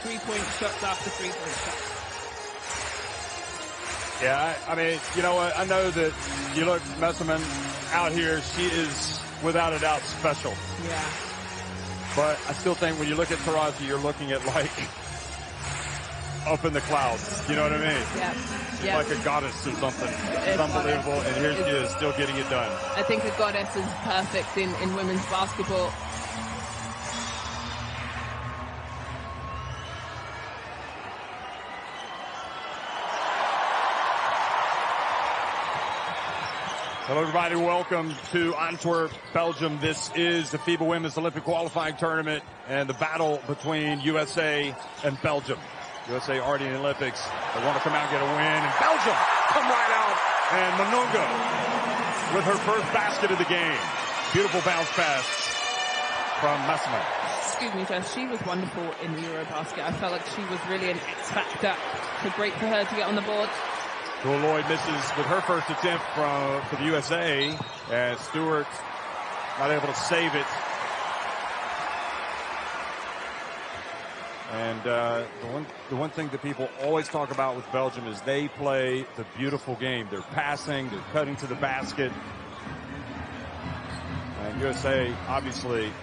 three-point shots after three-point shots. Yeah, I mean, you know what? I know that you look Messerman out here, she is without a doubt special. Yeah. But I still think when you look at Taurasi, you're looking at like up in the clouds. You know what I mean? Yeah. She's yeah. like a goddess or something. It's unbelievable. And here she is, still getting it done. I think a goddess is perfect in women's basketball. Hello, everybody. Welcome to Antwerp, Belgium. This is the FIBA Women's Olympic Qualifying Tournament and the battle between USA and Belgium. USA already in the Olympics. They want to come out and get a win. And Belgium come right out. And Manunga with her first basket of the game. Beautiful bounce pass from Massima. Excuse me, Jess. She was wonderful in the Eurobasket. I felt like she was really an X-factor. So great for her to get on the board. Jewel Lloyd misses with her first attempt for the USA, and Stewart not able to save it. And the one thing that people always talk about with Belgium is they play the beautiful game. They're passing, they're cutting to the basket. And USA obviously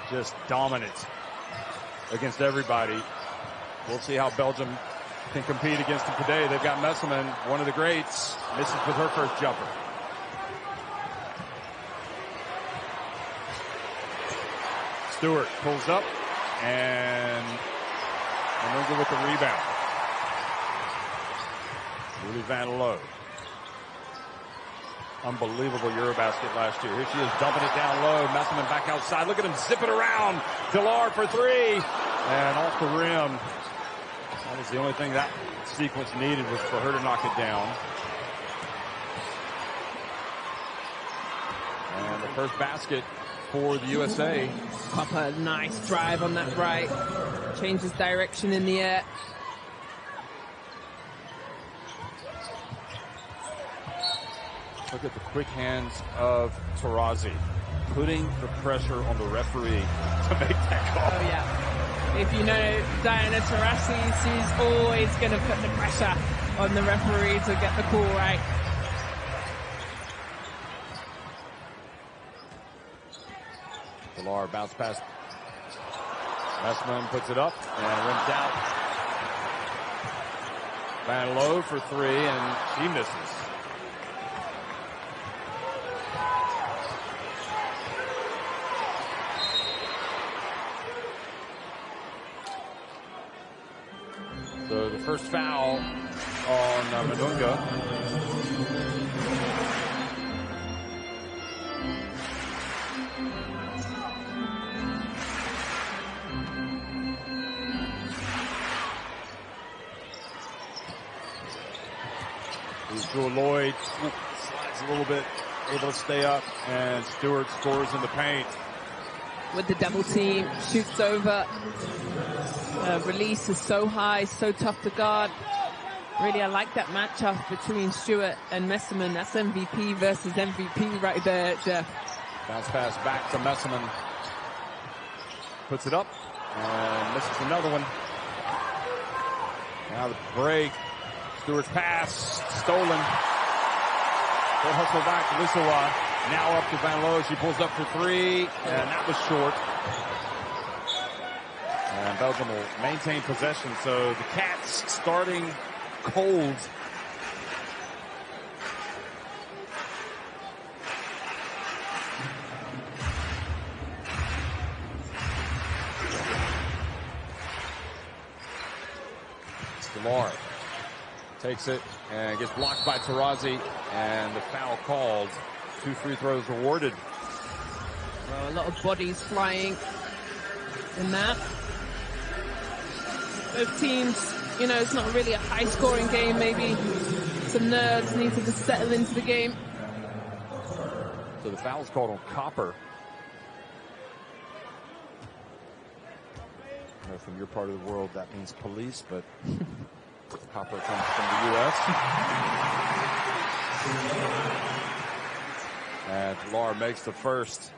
just dominant against everybody. We'll see how Belgium can compete against them today. They've got Messerman, one of the greats, misses with her first jumper. Stewart pulls up, and Manunga with the rebound. Julie Van Loo. Unbelievable Eurobasket last year. Here she is dumping it down low. Messerman back outside. Look at him zip it around. Delar for three. And off the rim. That was the only thing that sequence needed, was for her to knock it down. And the first basket for the USA. Papa, nice drive on that right. Changes direction in the air. Look at the quick hands of Taurasi, putting the pressure on the referee to make that call. Oh, yeah. If you know Diana Taurasi, she's always going to put the pressure on the referee to get the call right. Delar bounce pass. Messerman puts it up and rims out. Van Loo for three, and she misses. So the first foul on Manunga. Here's Jewel Lloyd, slides a little bit, able to stay up, and Stewart scores in the paint. With the double team, shoots over. Release is so high, so tough to guard. Really, I like that matchup between Stewart and Messerman. That's MVP versus MVP right there, Jeff. Bounce pass back to Messerman. Puts it up and misses another one. Now the break. Stewart's pass stolen. Good hustle back to Lisowa. Now up to Van Loo. She pulls up for three, and that was short. And Belgium will maintain possession. So the Cats starting cold. Delar takes it and gets blocked by Taurasi, and the foul called. 2 free throws awarded. Well, a lot of bodies flying in that. Both teams, you know, it's not really a high-scoring game. Maybe some nerves need to just settle into the game. So the foul's called on Copper. I know from your part of the world that means police, but Copper comes from the U.S. And Delar makes the first.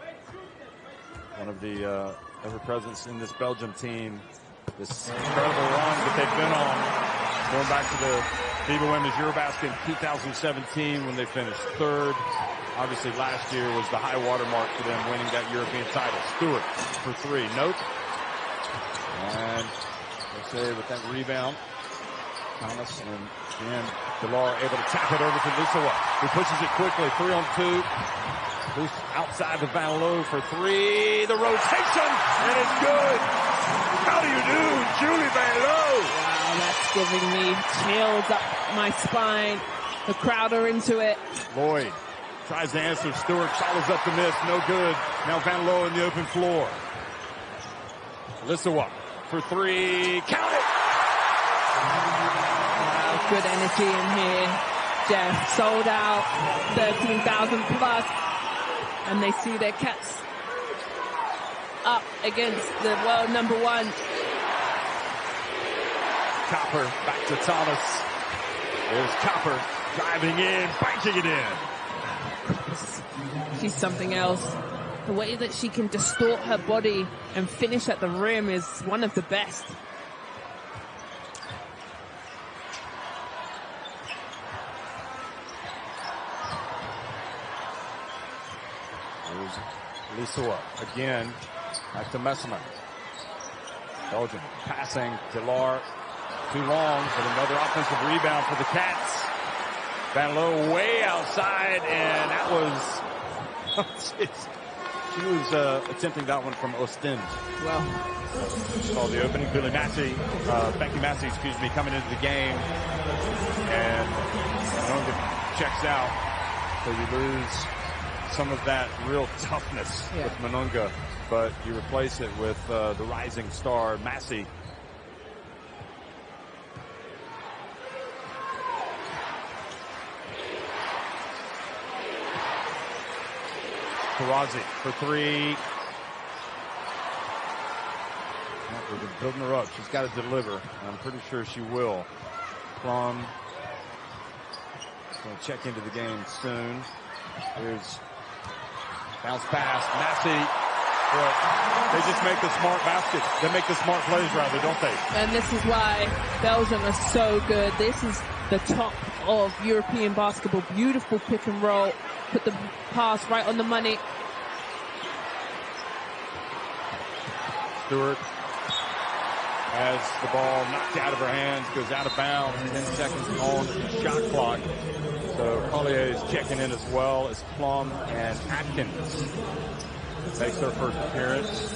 One of the ever-presents in this Belgium team. this incredible run that they've been on, going back to the FIBA Women's Eurobasket in 2017 when they finished third. Obviously, last year was the high water mark for them, winning that European title. Stewart for three. Nope. And let's say with that rebound, Thomas and again, Delar able to tap it over to Lisowa, who pushes it quickly. 3-on-2. Who's outside the Van Loo for three. The rotation, and it's good. How do you do, Julie Van Loo? Wow, that's giving me chills up my spine. The crowd are into it. Lloyd tries to answer. Stewart follows up the miss. No good. Now Van Loo in the open floor. Lisowa for three. Count it. Wow, good energy in here. Jeff, sold out. 13,000 plus. And they see their Cats up against the world number one. Copper back to Thomas. There's Copper driving in, banking it in. She's something else. The way that she can distort her body and finish at the rim is one of the best. Lisowa again, back to Messman. Belgium passing, Delar too long, but another offensive rebound for the Cats. Van Loo way outside, and that was, she was attempting that one from Ostend. Well, saw the opening. Becky Massey, excuse me, coming into the game, and Mononga checks out, so you lose some of that real toughness with Mononga, but you replace it with the rising star, Massey. Taurazi for three. We've been building her up. She's got to deliver. I'm pretty sure she will. Plum going to check into the game soon. Here's bounce pass. Massey. They just make the smart baskets. They make the smart plays, rather, don't they? And this is why Belgium are so good. This is the top of European basketball. Beautiful pick and roll. Put the pass right on the money. Stewart has the ball knocked out of her hands, goes out of bounds. 10 seconds on the shot clock. So Collier is checking in as well as Plum and Atkins. Makes their first appearance.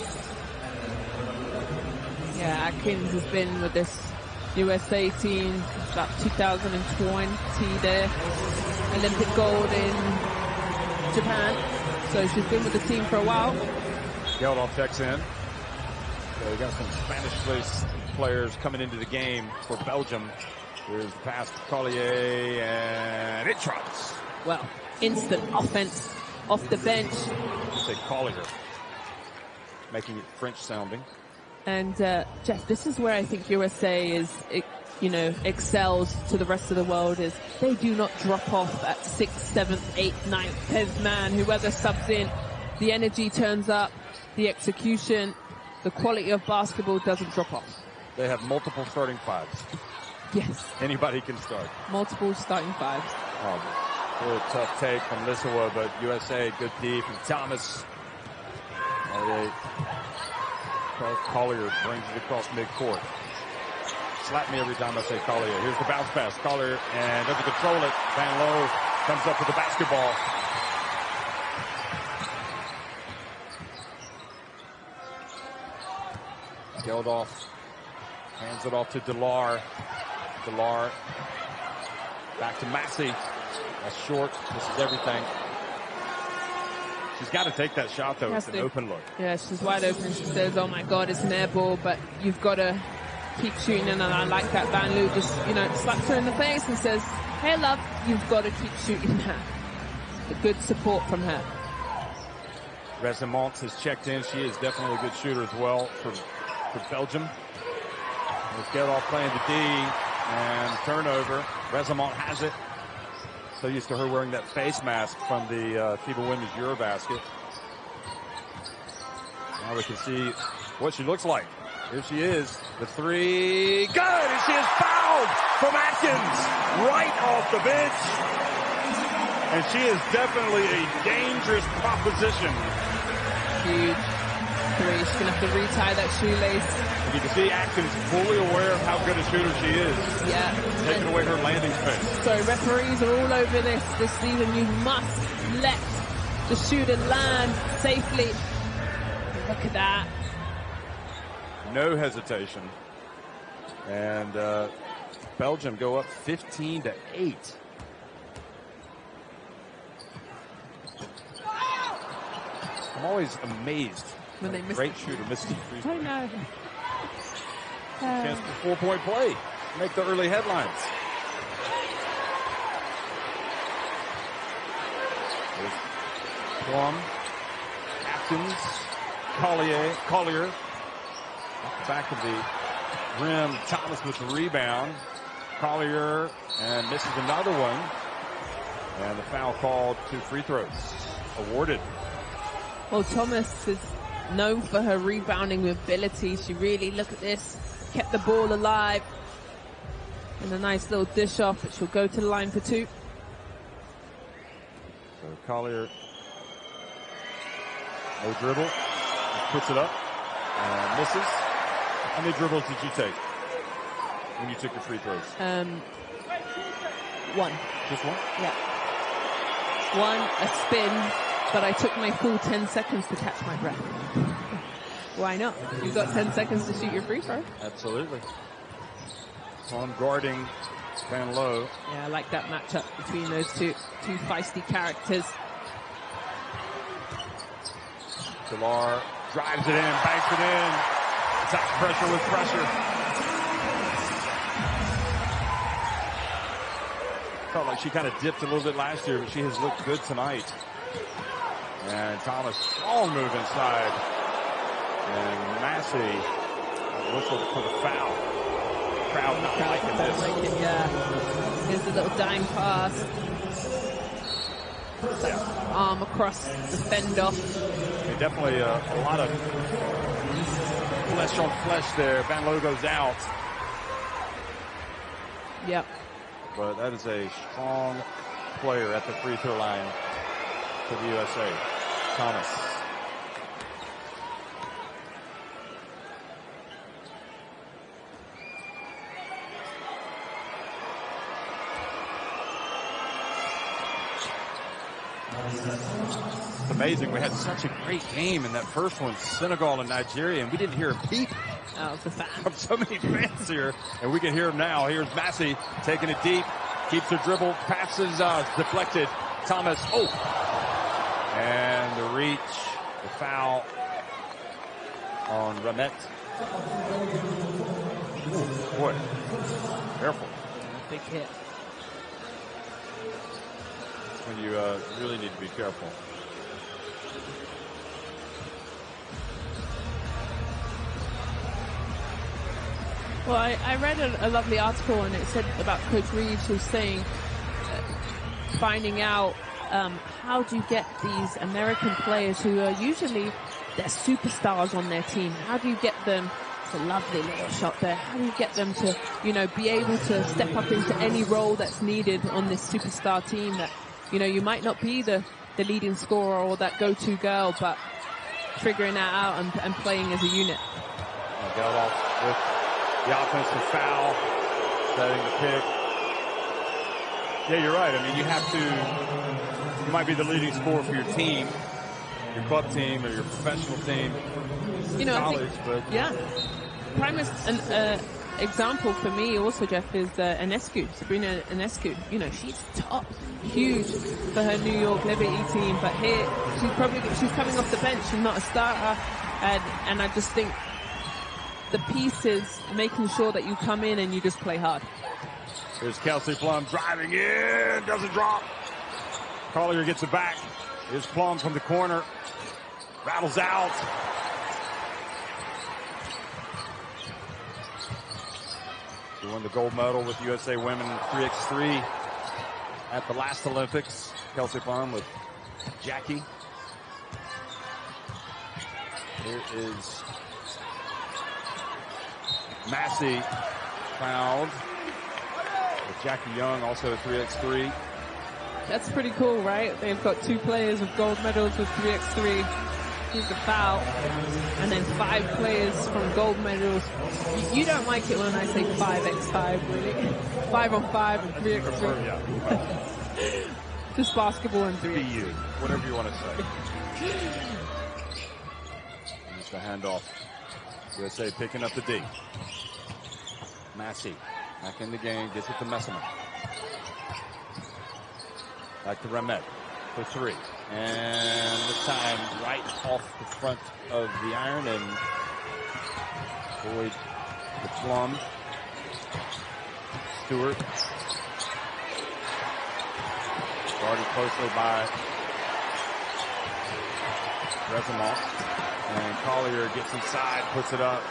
Yeah, Atkins has been with this USA team about 2020 there. Olympic gold in Japan. So she's been with the team for a while. Geldof checks in. So we got some Spanish players coming into the game for Belgium. Here's the pass to Collier, and it tries. Well, instant offense off the bench. Say Collier, making it French sounding. And Jeff, this is where I think USA excels to the rest of the world, is they do not drop off at 6th, 7th, 8th, 9th, 10th man. Whoever subs in, the energy turns up, the execution, the quality of basketball doesn't drop off. They have multiple starting fives. Yes. Anybody can start. Multiple starting fives. Really tough take from Lisowa, but USA, good D from Thomas. Collier brings it across midcourt. Slap me every time I say Collier. Here's the bounce pass. Collier, and doesn't control it. Van Loo comes up with the basketball. Geldof hands it off to Delar. Delar back to Massey. That's short. This is everything. She's got to take that shot, though. It's an open look. Yeah, she's wide open. She says, oh, my God, it's an air ball, but you've got to keep shooting. And I like that Van Loo just, slaps her in the face and says, hey, love, you've got to keep shooting that. A good support from her. Resemont has checked in. She is definitely a good shooter as well for Belgium. Let's get off playing the D, and turnover. Resemont has it. So used to her wearing that face mask from the FIBA Women's Eurobasket. Now we can see what she looks like. Here she is. The three, good, and she is fouled from Atkins right off the bench. And she is definitely a dangerous proposition. Huge three. She's going to have to retie that shoelace. You can see Atkins fully aware of how good a shooter she is. Yeah. Taking away her landing space. So referees are all over this season. You must let the shooter land safely. Look at that. No hesitation. And Belgium go up 15-8. I'm always amazed when they miss great shooter misses the free throw. I know. Chance for 4-point play. Make the early headlines. There's Plum, Atkins, Collier. Back of the rim. Thomas with the rebound. Collier and misses another one. And the foul called. 2 free throws awarded. Well, Thomas is known for her rebounding ability. She really, look at this, kept the ball alive. And a nice little dish off, but she'll go to the line for 2. So Collier, no dribble, puts it up and misses. How many dribbles did you take when you took your free throws? 1. Just one? Yeah. 1, a spin, but I took my full 10 seconds to catch my breath. Why not? You've got 10 seconds to shoot your free throw. Absolutely. On guarding Van Loo. Yeah, I like that matchup between those two feisty characters. Pilar drives it in, banks it in. Attacks pressure with pressure. Felt like she kind of dipped a little bit last year, but she has looked good tonight. And Thomas, strong move inside. And Massey whistled for the foul. Crowd not liking this. Yeah. Here's a little dime pass. Yeah. Arm across the fender. Definitely a lot of flesh on flesh there. Van Loo goes out. Yep. But that is a strong player at the free throw line for the USA. Thomas. It's amazing. We had such a great game in that first one, Senegal and Nigeria, and we didn't hear a peep from so many fans here, and we can hear him now. Here's Massey taking it deep, keeps her dribble, passes, deflected. Thomas, and the reach, the foul on Ramet. Ooh, boy, careful. Big hit. When you really need to be careful. Well, I read a lovely article, and it said about Coach Reeves, who's saying, finding out how do you get these American players who are usually they're superstars on their team. How do you get them? It's a lovely little shot there. How do you get them to, be able to step up into any role that's needed on this superstar team that, you might not be the leading scorer or that go-to girl, but figuring that out and playing as a unit. Got off with the offensive foul, setting the pick. Yeah, you're right. I mean, you might be the leading scorer for your team, your club team, or your professional team, college, but yeah. Prime example for me also, Jeff, is Enescu, Sabrina Enescu. She's top, huge for her New York Liberty team, but here she's coming off the bench. She's not a starter, and I just think the piece is making sure that you come in and you just play hard. Here's Kelsey Plum driving in, doesn't drop. Collier gets it back. Here's Plum from the corner, rattles out. She won the gold medal with USA Women 3x3 at the last Olympics. Kelsey Plum with Jackie. Here is Massey fouled. With Jackie Young, also a 3x3. That's pretty cool, right? They've got 2 players with gold medals with 3x3. Here's the foul. And then 5 players from gold medals. You don't like it when I say 5x5, really? 5 on 5 and 3x3. Yeah. Just basketball and 3. BU, whatever you want to say. Here's the handoff. USA picking up the D. Massey back in the game, gets it to Messerman. Back to Ramet for 3. And this time right off the front of the iron and Boyd the Plum. Stewart. Guarded closely by Rezamont. And Collier gets inside, puts it up.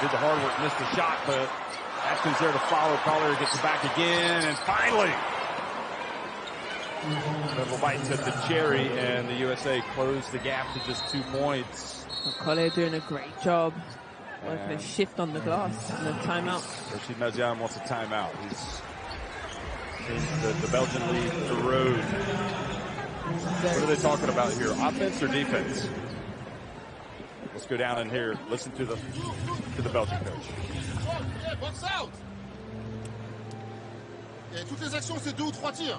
Did the hard work, missed the shot, but Atkins there to follow. Collier gets it back again, and finally, little bites at the cherry, and the USA closed the gap to just 2 points. Well, Collier doing a great job. Working a shift on the glass and a timeout. Rashid Mazian wants a timeout. He's the Belgian lead the road. What are they talking about here? Offense or defense? Let's go down in here. Listen to the Belgian coach. Box out. Et toutes les actions, c'est 2 ou 3 tirs.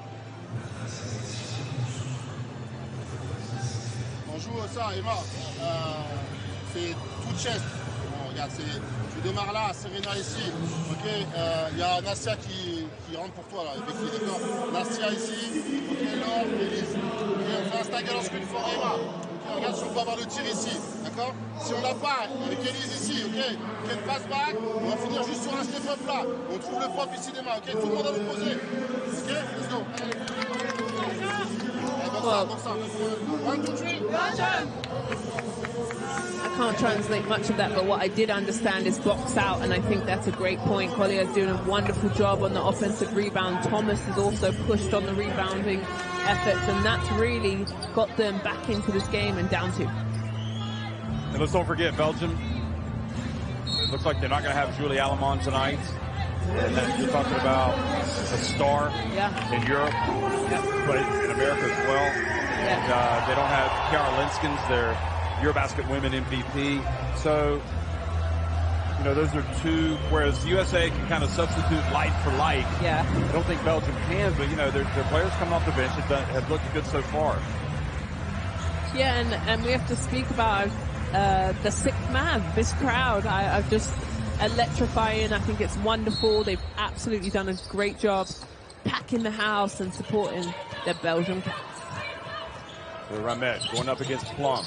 On joue ça, Emma. C'est tout chest. Bon, regarde, tu démarres là, Serena ici. Ok, y a Nastia qui rentre pour toi là. Becky, d'accord. Nastia ici. Ok, Laure, Élise. Ok, on fait un stagger lorsqu'une fois Emma. Ok, regarde si on peut avoir le tir ici. D'accord. Si on l'a pas, avec Élise ici. Ok. Qu'elle passe back. On va finir juste sur un step up là. On trouve le pop ici des mains. Ok, tout le monde à l'opposé. Ok, let's go. Well, Box out. 1, 2, 3. I can't translate much of that, but what I did understand is box out, and I think that's a great point. Collier's doing a wonderful job on the offensive rebound. Thomas has also pushed on the rebounding efforts, and that's really got them back into this game and down 2. And let's don't forget, Belgium, it looks like they're not going to have Julie Alemán tonight. And then you're talking about a star in Europe, but in America as well. And they don't have Kiara Linskens, their Eurobasket Women MVP. So, you know, those are 2, whereas USA can kind of substitute light for light. Yeah. I don't think Belgium can, but, you know, their players coming off the bench have looked good so far. Yeah, and we have to speak about the 6th man, this crowd. I've just electrifying. I think it's wonderful. They've absolutely done a great job packing the house and supporting the Belgian Cats. So Ramet going up against Plum.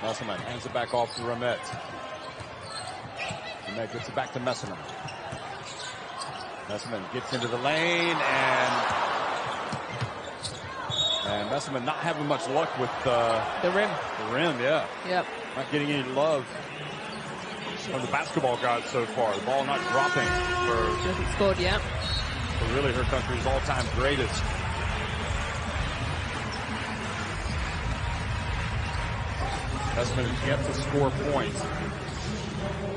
Messerman hands it back off to Ramet. Ramet gets it back to Messerman. Messerman gets into the lane, and Messerman not having much luck with the rim. The rim, yeah. Yep. Not getting any love from the basketball gods so far. The ball not dropping for. She hasn't scored yet. For really her country's all-time greatest. Messerman yet to score points.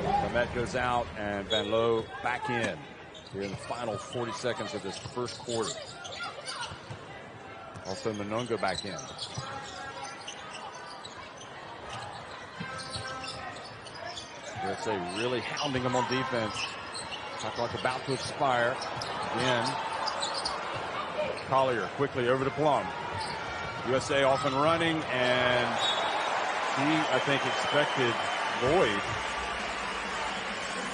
Ramet goes out, and Van Loo back in here in the final 40 seconds of this first quarter. Also Monongo back in. USA really hounding them on defense. Shot clock about to expire. Again. Collier quickly over to Plum. USA off and running, and he, I think, expected Lloyd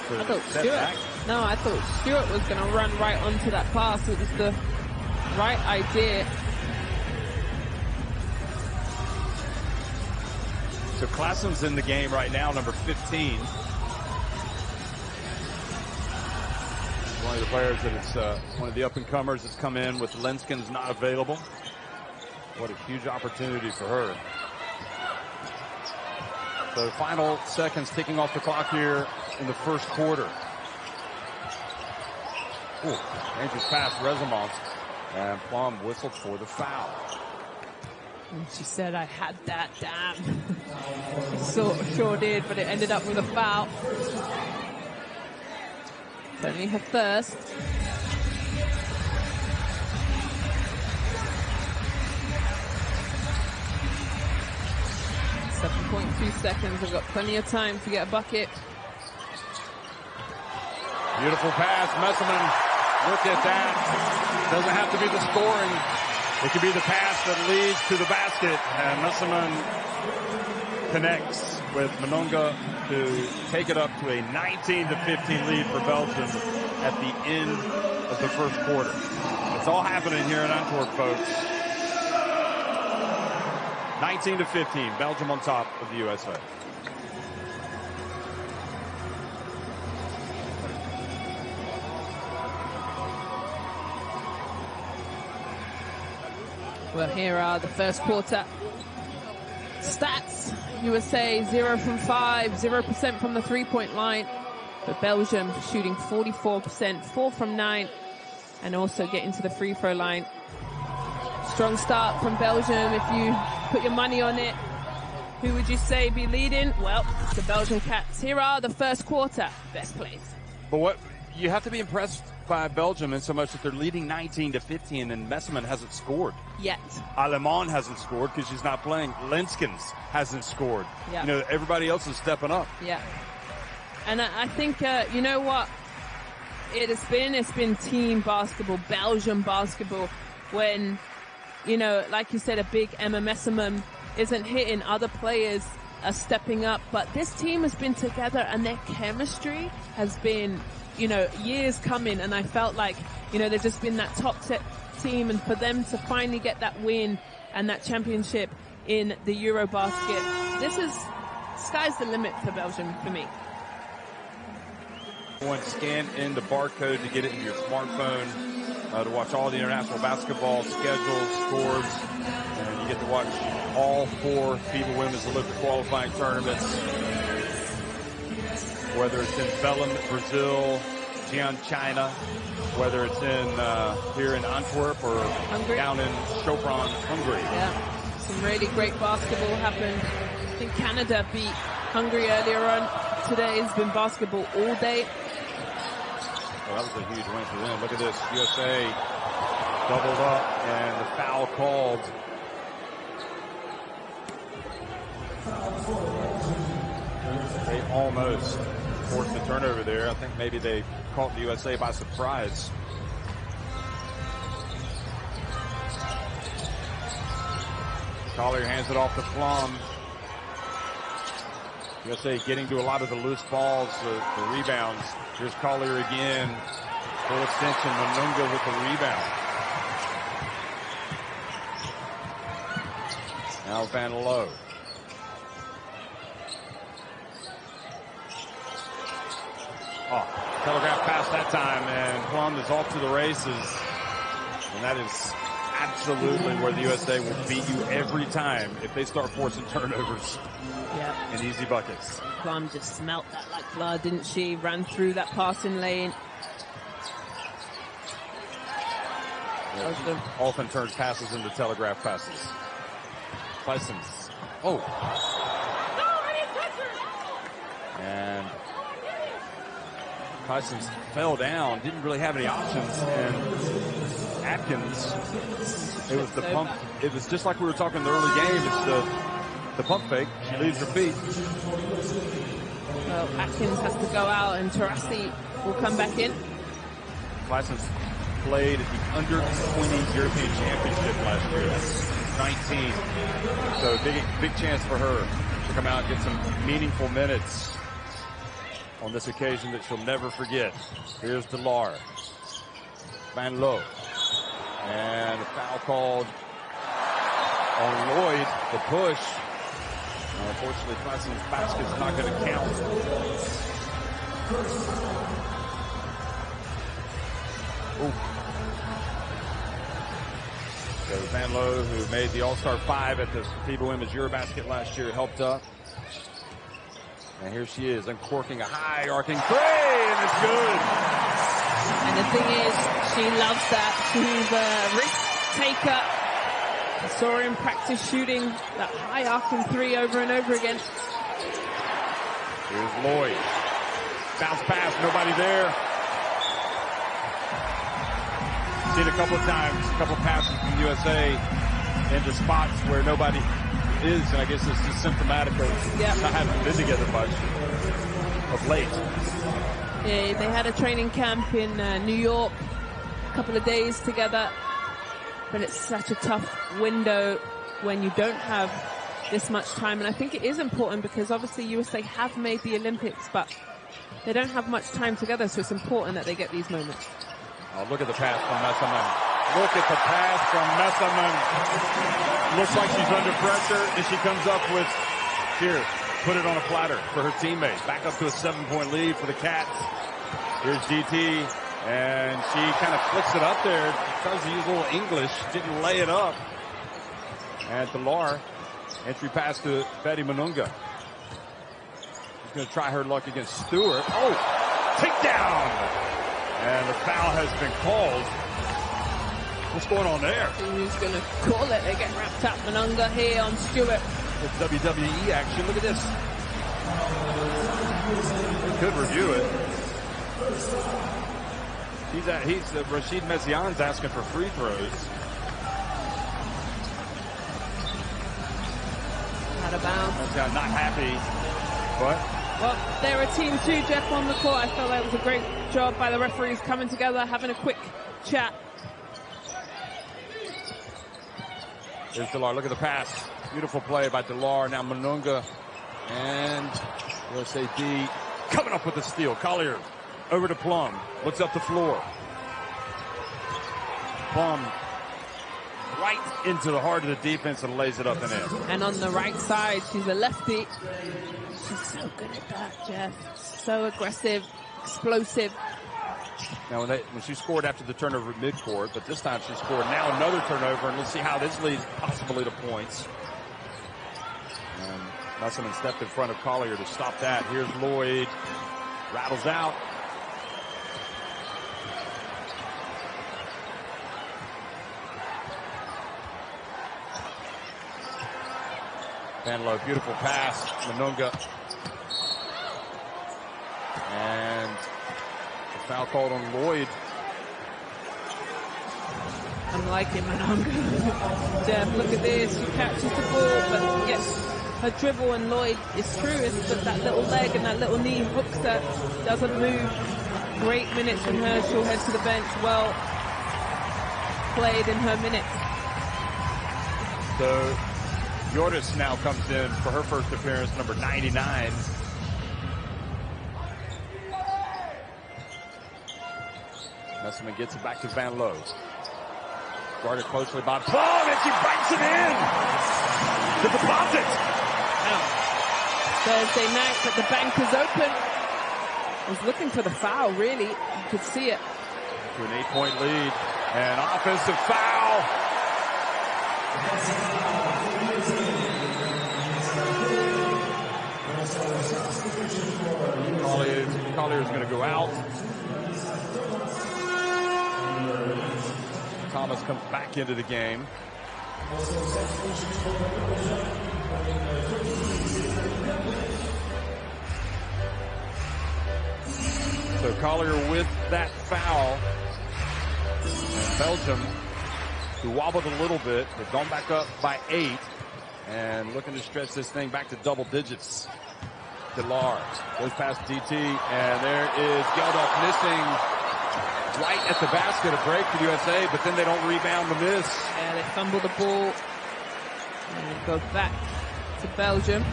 to step back. No, I thought Stewart was going to run right onto that pass. It was the right idea. So Klassen's in the game right now, number 15. One of the players that is one of the up-and-comers that's come in with Linskens not available. What a huge opportunity for her. So final seconds ticking off the clock here in the first quarter. Ooh, dangerous pass, Rezamont. And Plum whistled for the foul. And she said, I had that, damn. She sure did, but it ended up with a foul. It's only her first. .2 seconds. We've got plenty of time to get a bucket. Beautiful pass, Messerman. Look at that. Doesn't have to be the scoring. It could be the pass that leads to the basket. And Messerman connects with Mononga to take it up to a 19-15 lead for Belgium at the end of the first quarter. It's all happening here in Antwerp, folks. 19-15, Belgium on top of the USA. Well, here are the first quarter stats. USA 0 from 5, 0% from the three-point line. But Belgium shooting 44%, 4 from 9, and also getting to the free throw line. Strong start from Belgium. If you put your money on it, who would you say be leading? Well, it's the Belgian Cats. Here are the first quarter best plays. But what you have to be impressed by Belgium in so much that they're leading 19-15, and Messerman hasn't scored yet. Aleman hasn't scored because she's not playing. Lenskens hasn't scored. Yeah. You know, everybody else is stepping up. Yeah. And I think, you know what? It's been team basketball, Belgium basketball, when, you know, like you said, a big Emma Messerman isn't hitting, other players are stepping up, but this team has been together and their chemistry has been, you know, years coming, and I felt like, you know, they've just been that top team, and for them to finally get that win and that championship in the Eurobasket, this is, sky's the limit for Belgium for me. Scan in the barcode to get it in your smartphone to watch all the international basketball schedules, scores, and you get to watch all 4 FIBA Women's Olympic qualifying tournaments, whether it's in Belgium, Brazil, Jian, China, whether it's in here in Antwerp or Hungary, down in Sopron, Hungary. Yeah, some really great basketball happened. I think Canada beat Hungary earlier on. Today has been basketball all day. Well, that was a huge win for them. Look at this. USA doubled up and the foul called. They almost forced the turnover there. I think maybe they caught the USA by surprise. Collier hands it off to Plum. USA getting to a lot of the loose balls, the rebounds. Here's Collier again. Full extension, Monunga with the rebound. Now Van Loo. Oh, telegraph pass that time, and Plum is off to the races. And that is absolutely where the USA will beat you every time if they start forcing turnovers. Yep. And easy buckets. Plum just smelt that like blood, didn't she? Ran through that passing lane. Yeah, often turns passes into telegraph passes. Clysons. Oh. And Clysons fell down, didn't really have any options, and Atkins, it was the pump. It was just like we were talking in the early game. It's the pump fake. She leaves her feet. Well, Atkins has to go out, and Tarasi will come back in. Clysons played at the under-20 European Championship last year. That's 19. So big chance for her to come out and get some meaningful minutes on this occasion that she'll never forget. Here's Delar. Van Loo. And a foul called on Lloyd, the push. Unfortunately, Clyson's basket's not going to count. Ooh. So Van Loo, who made the All-Star 5 at the FIBA Women's Eurobasket last year, helped up. And here she is, uncorking a high arcing three, and it's good. And the thing is, she loves that. She's a risk taker. I saw him practice shooting that high arcing three over and over again. Here's Lloyd. Bounce pass, nobody there. Seen a couple of times, a couple of passes from USA into spots where nobody is, and I guess this is symptomatic of not having been together much of late. Yeah, they had a training camp in New York, a couple of days together, but it's such a tough window when you don't have this much time, and I think it is important because obviously USA have made the Olympics, but they don't have much time together, so it's important that they get these moments. Oh, look at the pass from Messerman. Look at the pass from Messerman. Looks like she's under pressure, and she comes up with, here, put it on a platter for her teammate. Back up to a 7-point lead for the Cats. Here's GT, and she kind of flicks it up there. Tries to use a little English, didn't lay it up. And Delar, entry pass to Betty Manunga. She's going to try her luck against Stewart. Oh, takedown! And the foul has been called. What's going on there? Who's going to call it? They get wrapped up. Manunga here on Stewart. It's WWE action. Look at this. We could review it. Rashid Messiaen's asking for free throws. Out of bounds. Messiaen not happy, but. Well, they're a team too, Jeff, on the court. I felt that was a great job by the referees coming together, having a quick chat. Here's Delar. Look at the pass. Beautiful play by Delar. Now Manunga and USA D coming up with the steal. Collier over to Plum. Looks up the floor. Plum right into the heart of the defense and lays it up and in. And on the right side, she's a lefty. She's so good at that, Jeff. So aggressive, explosive. Now, when she scored after the turnover at midcourt, but this time she scored now another turnover, and let's see how this leads possibly to points. And Messerman stepped in front of Collier to stop that. Here's Lloyd. Rattles out. Vanlow, beautiful pass. Manunga. And the foul called on Lloyd. I'm liking Manunga. Jeff, look at this. She catches the ball, but gets her dribble, and Lloyd, it's true, it's just that little leg and that little knee hooks her, doesn't move. Great minutes from her. She'll head to the bench. Well played in her minutes. So Yordis now comes in for her first appearance, number 99. Messerman gets it back to Van Loo. Guarded closely by Plum, and she breaks it in! The deposit! Thursday night, but the bank is open. Was looking for the foul, really. You could see it. To an 8-point lead. And offensive foul. Collier's going to go out. Thomas comes back into the game. So Collier with that foul. And Belgium, who wobbled a little bit, they've gone back up by 8 and looking to stretch this thing back to double digits. Delar goes past DT, and there is Geldof missing right at the basket, a break for USA, but then they don't rebound the miss. Yeah, they fumble the ball. And it goes back to Belgium.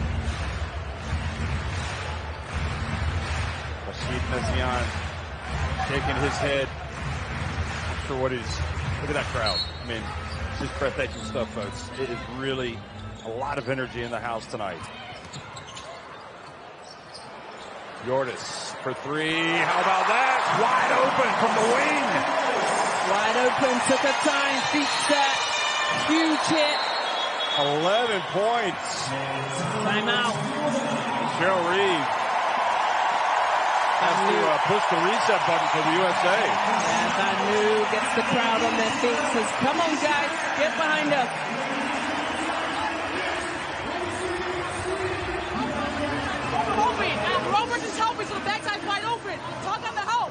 Rashid Messiaen taking his head for what is. Look at that crowd. I mean, it's just breathtaking stuff, folks. It is really a lot of energy in the house tonight. Yordis for 3. How about that? Wide open from the wing. Wide open, took her time, feet set, huge hit. 11 points. Timeout. Cheryl Reed has to push the reset button for the USA. And Van Loo gets the crowd on their feet, says, come on guys, get behind us. just helping so the backside's wide open. Talk on the help.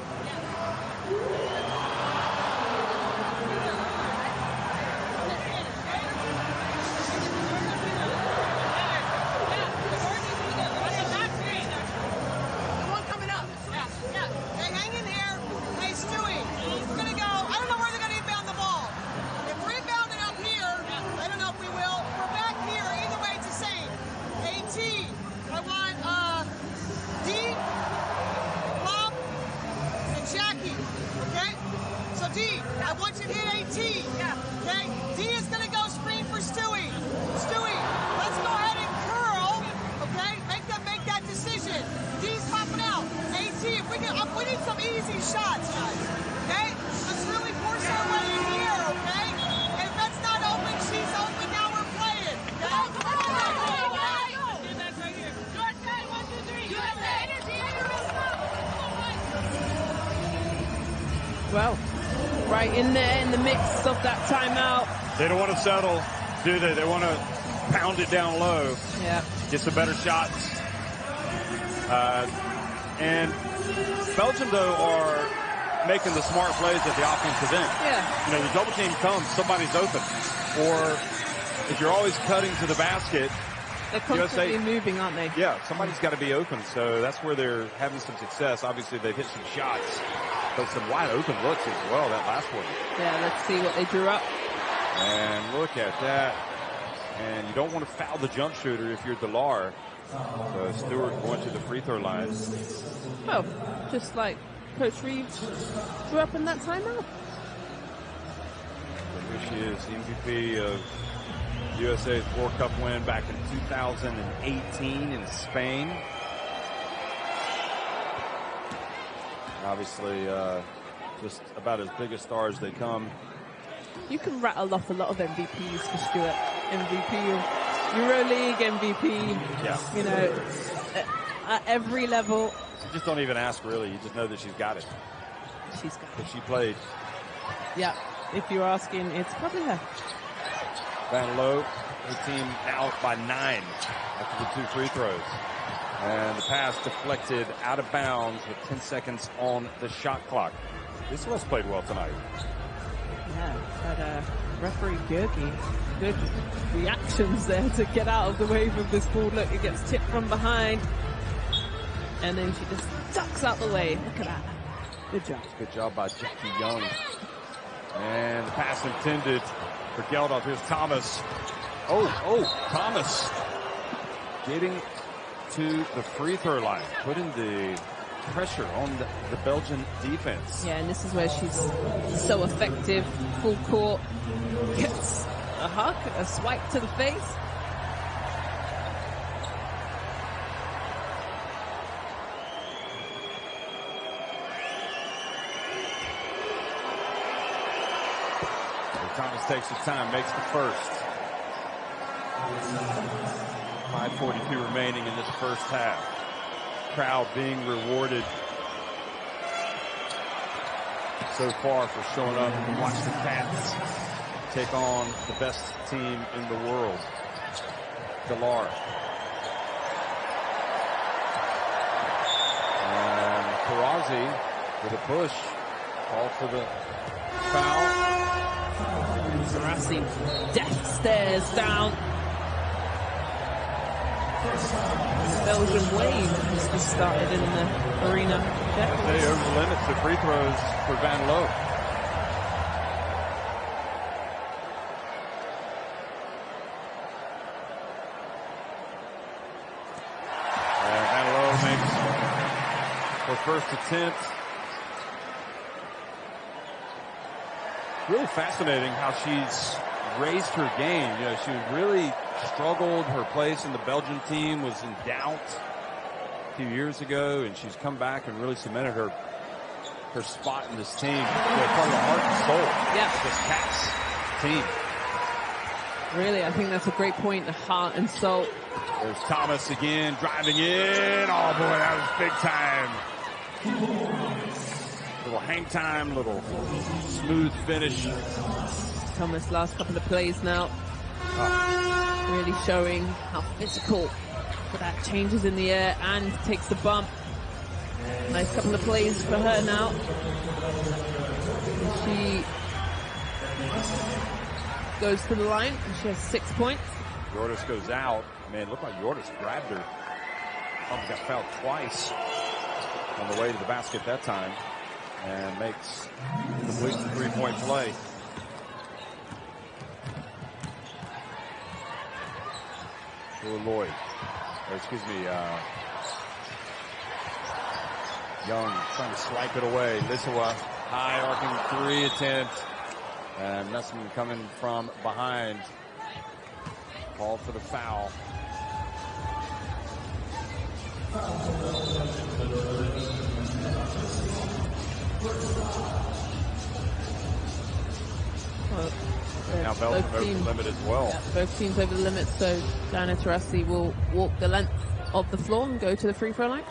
I want you to hit 18. Yeah. Okay? D is going to go screen for Stewie. Stewie, let's go ahead and curl. Okay? Make that decision. D's popping out. 18. We need some easy shots, guys. Okay? Let's really force our way in here, okay? If that's not open, she's open. Now we're playing. Okay? Come on. Get back right here. USA, 1, 2, 3. USA, energy. Well, right in there in the midst of that timeout. They don't want to settle, do they? They want to pound it down low. Yeah. Get some better shots. And Belgium, though, are making the smart plays at the offensive end. Yeah. You know, the double team comes, somebody's open. Or if you're always cutting to the basket, they're constantly moving, aren't they? Yeah, somebody's got to be open. So that's where they're having some success. Obviously, they've hit some shots, but some wide open looks as well, that last one. Yeah, let's see what they drew up. And look at that. And you don't want to foul the jump shooter if you're Delar. So Stewart going to the free throw line. Well, just like Coach Reeves drew up in that timeout. So here she is, MVP of USA's World Cup win back in 2018 in Spain. Obviously, just about as big a star as they come. You can rattle off a lot of MVPs for Stewart. MVP of EuroLeague, MVP, yeah. You know, at every level. You just don't even ask, really. You just know that she's got it. She's got it. If she played. Yeah, if you're asking, it's probably her. Van Loo, her team out by 9 after the 2 free throws. And the pass deflected out of bounds with 10 seconds on the shot clock. This was played well tonight. Yeah, but referee Gergi, good reactions there to get out of the wave of this ball. Look, it gets tipped from behind. And then she just ducks out the way. Look at that. Good job. Good job by Jackie Young. And the pass intended for Geldof. Here's Thomas. Thomas getting to the free throw line, putting the pressure on the Belgian defense. Yeah, and this is where she's so effective. Full court, gets a hug, a swipe to the face. Thomas takes his time, makes the first. 5:42 remaining in this first half. Crowd being rewarded so far for showing up and watch the Cats take on the best team in the world. Delar. And Taurazi with a push. Call for the foul. Taurazi, death stares down. Belgian wave has just started in the arena. They over the limit to free throws for Van Loo. And Van Loo makes her first attempt. Really fascinating how she's raised her game. You know, she really struggled. Her place in the Belgian team was in doubt a few years ago, and she's come back and really cemented her spot in this team. Part of the heart and soul. Yeah. This Cats team. Really, I think that's a great point. The heart and soul. There's Thomas again, driving in. Oh boy, that was big time. Little hang time, little smooth finish. Thomas, last couple of plays now. Really showing how physical for that changes in the air and takes the bump. Nice couple of plays for her now. She goes to the line and she has 6 points. Jordas goes out. Man, it looked like Jordas grabbed her. Got fouled twice on the way to the basket that time and completes the 3-point play. Lloyd, or excuse me, Young trying to swipe it away. Lisowa, high arcing 3 attempt. And Messeman coming from behind. Called for the foul. Now Belgium over the limit as well. Yeah, both teams over the limit, so Diana Taurasi will walk the length of the floor and go to the free throw line.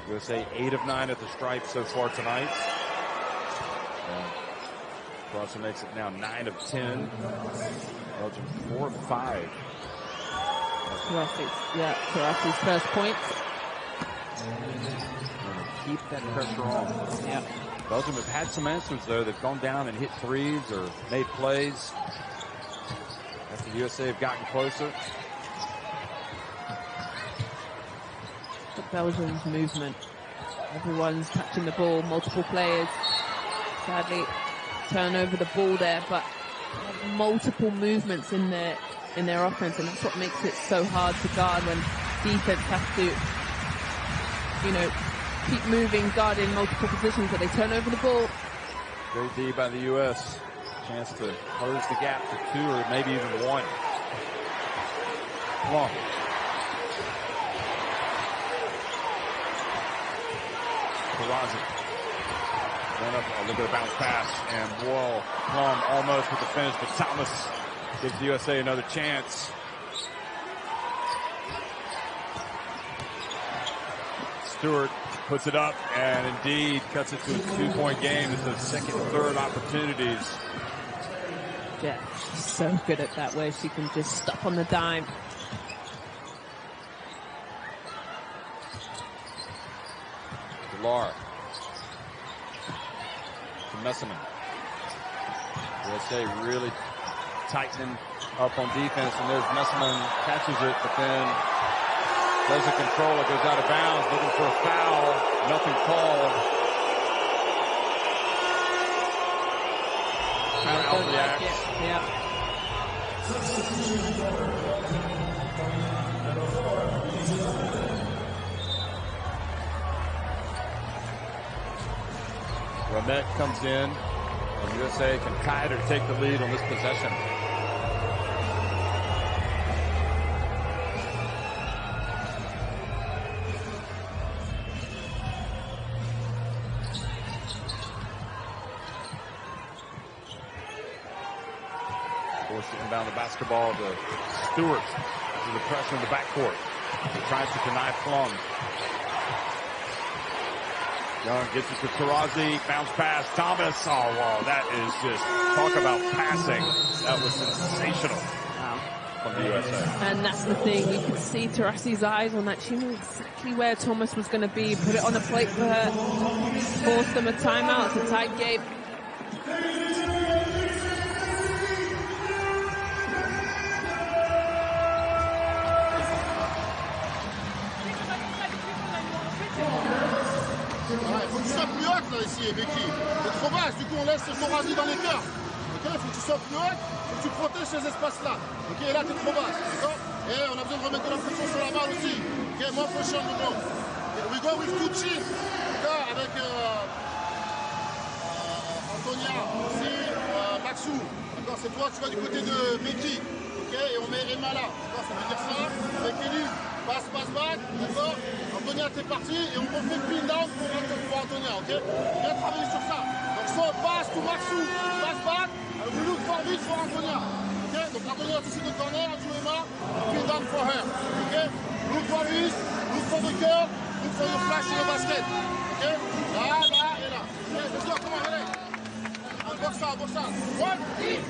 USA 8 of 9 at the stripe so far tonight. Taurasi makes it now 9 of 10. Belgium 4 of 5. Taurasi's first point. Keep that pressure on. Yeah. Belgium have had some answers though. They've gone down and hit threes or made plays after the USA have gotten closer. Belgium's movement. Everyone's touching the ball, multiple players. Sadly, turn over the ball there, but multiple movements in their offense, and that's what makes it so hard to guard when defense has to, keep moving, guarding multiple positions, but they turn over the ball. Great D by the U.S. Chance to close the gap to 2 or maybe even 1. Long. Taurasi. Look at the bounce pass, and whoa, Plum almost with the finish, but Thomas gives the USA another chance. Stewart puts it up and indeed cuts it to a 2-point game. It's the second and third opportunities. Yeah, she's so good at that, where she can just stop on the dime. Delar to Messeman. USA really tightening up on defense, and there's Messeman, catches it, but then doesn't control it, goes out of bounds, looking for a foul, nothing called. Crowd reacts. Yeah. Ramette comes in, and USA can tie it or take the lead on this possession. Forced to inbound the basketball to Stewart. To the pressure in the backcourt. He tries to deny Plum. Young gets it to Taurasi, bounce pass, Thomas. Oh, wow, that is just, talk about passing. That was sensational. Wow. From the USA. And that's the thing, you could see Taurasi's eyes on that. She knew exactly where Thomas was going to be, put it on the plate for her, force them a timeout. It's a tight game. Ici, Becky. C'est trop basse, du coup on laisse Taurasi dans les cœurs. Ok, il faut que tu sois plus haute, il faut que tu protèges ces espaces-là. Ok, et là t'es trop basse, d'accord. Et on a besoin de remettre de la pression sur la balle aussi. Ok, more pressure on the ball. We go with 2 teams. D'accord, avec Antonia, aussi, Maxou. D'accord, c'est toi, tu vas du côté de Becky. Ok, et on met Emma là. D'accord, ça veut dire ça. Avec Elise, passe, back. D'accord. Antonia, t'es parti et on refait pin down pour Antonia, ok? Viens travailler sur ça. Donc soit passe to Maxou, passe back, we look for this for Antonia. Ok? Donc Antonia tu the corner, tu Emma, pin down for her. Ok? Look for this, look for the girl, look for the flash in the basket. Ok? Là et là. Ok, let's go, come on, allez. Box out. 1, 2.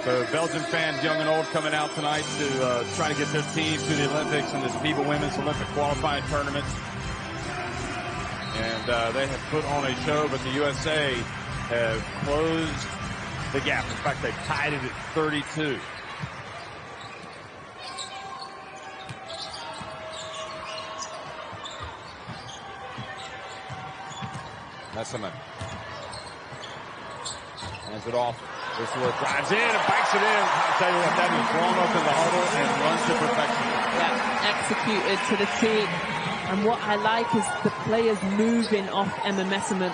So Belgian fans, young and old, coming out tonight to try to get their team to the Olympics in this FIBA Women's Olympic Qualifying Tournament. And they have put on a show, but the USA have closed the gap. In fact, they've tied it at 32. Messeman hands it off. Lisowa drives in and banks it in. I'll tell you what, that is drawn up in the huddle and runs to perfection. Yeah, executed to the T. And what I like is the players moving off Emma Messeman.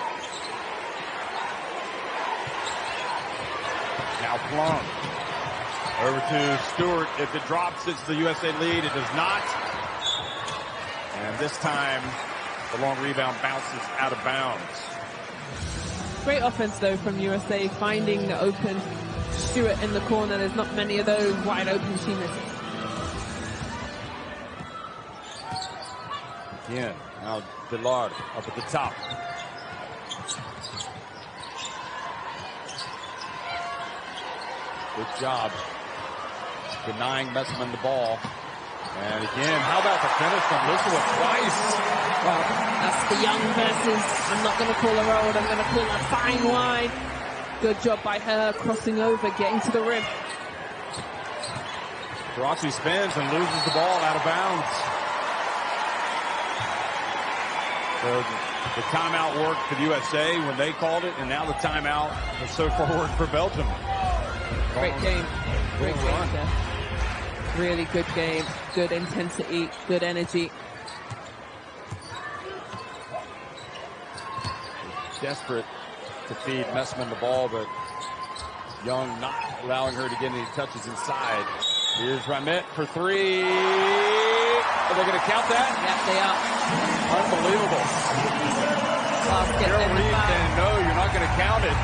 Now Plum. Over to Stewart. If it drops, it's the USA lead. It does not. And this time, the long rebound bounces out of bounds. Great offense, though, from USA, finding the open Stewart in the corner. There's not many of those wide open she misses. Again, now Dillard up at the top. Good job denying Messeman the ball. And again, how about the finish from Lisowa twice? Well, that's the young versus, I'm not going to call her old, I'm going to call her fine wide. Good job by her, crossing over, getting to the rim. Taurasi spins and loses the ball out of bounds. So the timeout worked for the USA when they called it, and now the timeout has so far worked for Belgium. Great game. Great game, Jeff. Really good game. Good intensity. Good energy. Desperate to feed Messeman the ball, but Young not allowing her to get any touches inside. Here's Ramet for three. Are they going to count that? Yes, they are. Unbelievable. Carol Reed saying, no, you're not going to count it.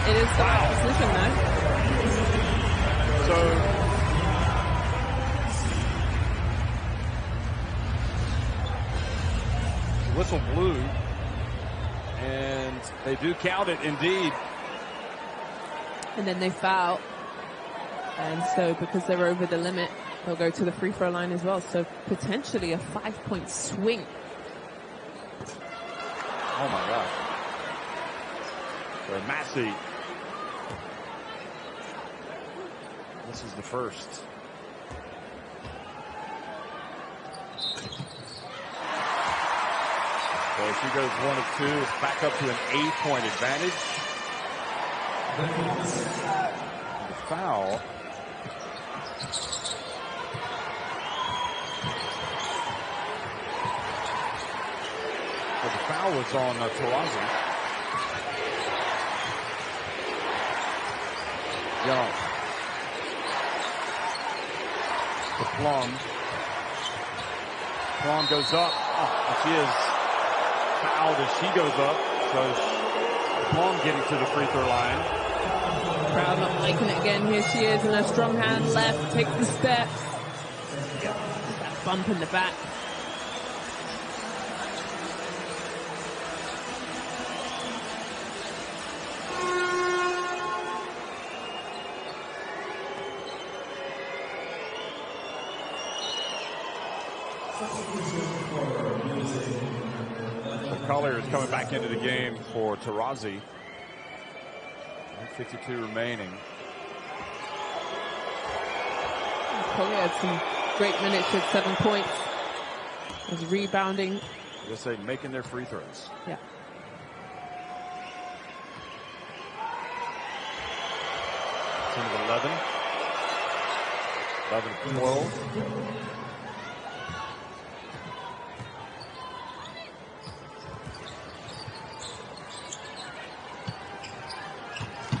It is the right decision, though. So whistle blew, and they do count it indeed. And then they foul. And so because they're over the limit, they'll go to the free throw line as well. So potentially a 5-point swing. Oh my God. So Massey. This is the first. So she goes 1 of 2. It's back up to an 8-point advantage. And the foul. So the foul was on Taurasi. Young. To Plum. Plum goes up. Oh, she is fouled as she goes up. So Plum getting to the free throw line. Crowd not liking it again. Here she is in her strong hand left. Takes the steps. That bump in the back. Collier is coming back into the game for Taurasi. 52 remaining. Collier had some great minutes with 7 points. Was rebounding. Just say making their free throws. Yeah. Team of 11. 11-12.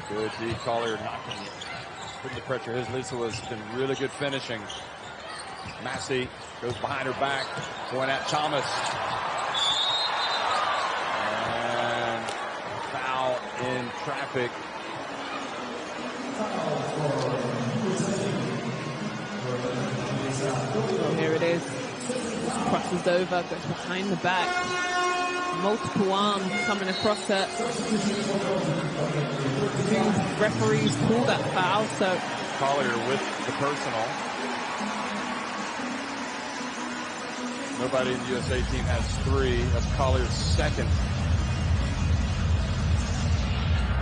Good D. Collier knocking, putting the pressure. His Lisowa's been really good finishing. Massey goes behind her back, going at Thomas. And foul in traffic. Oh, here it is. Crosses over, goes behind the back. multiple arms coming across her. Two referees call that foul, so Collier with the personal. Nobody in the USA team has 3. That's Collier's second.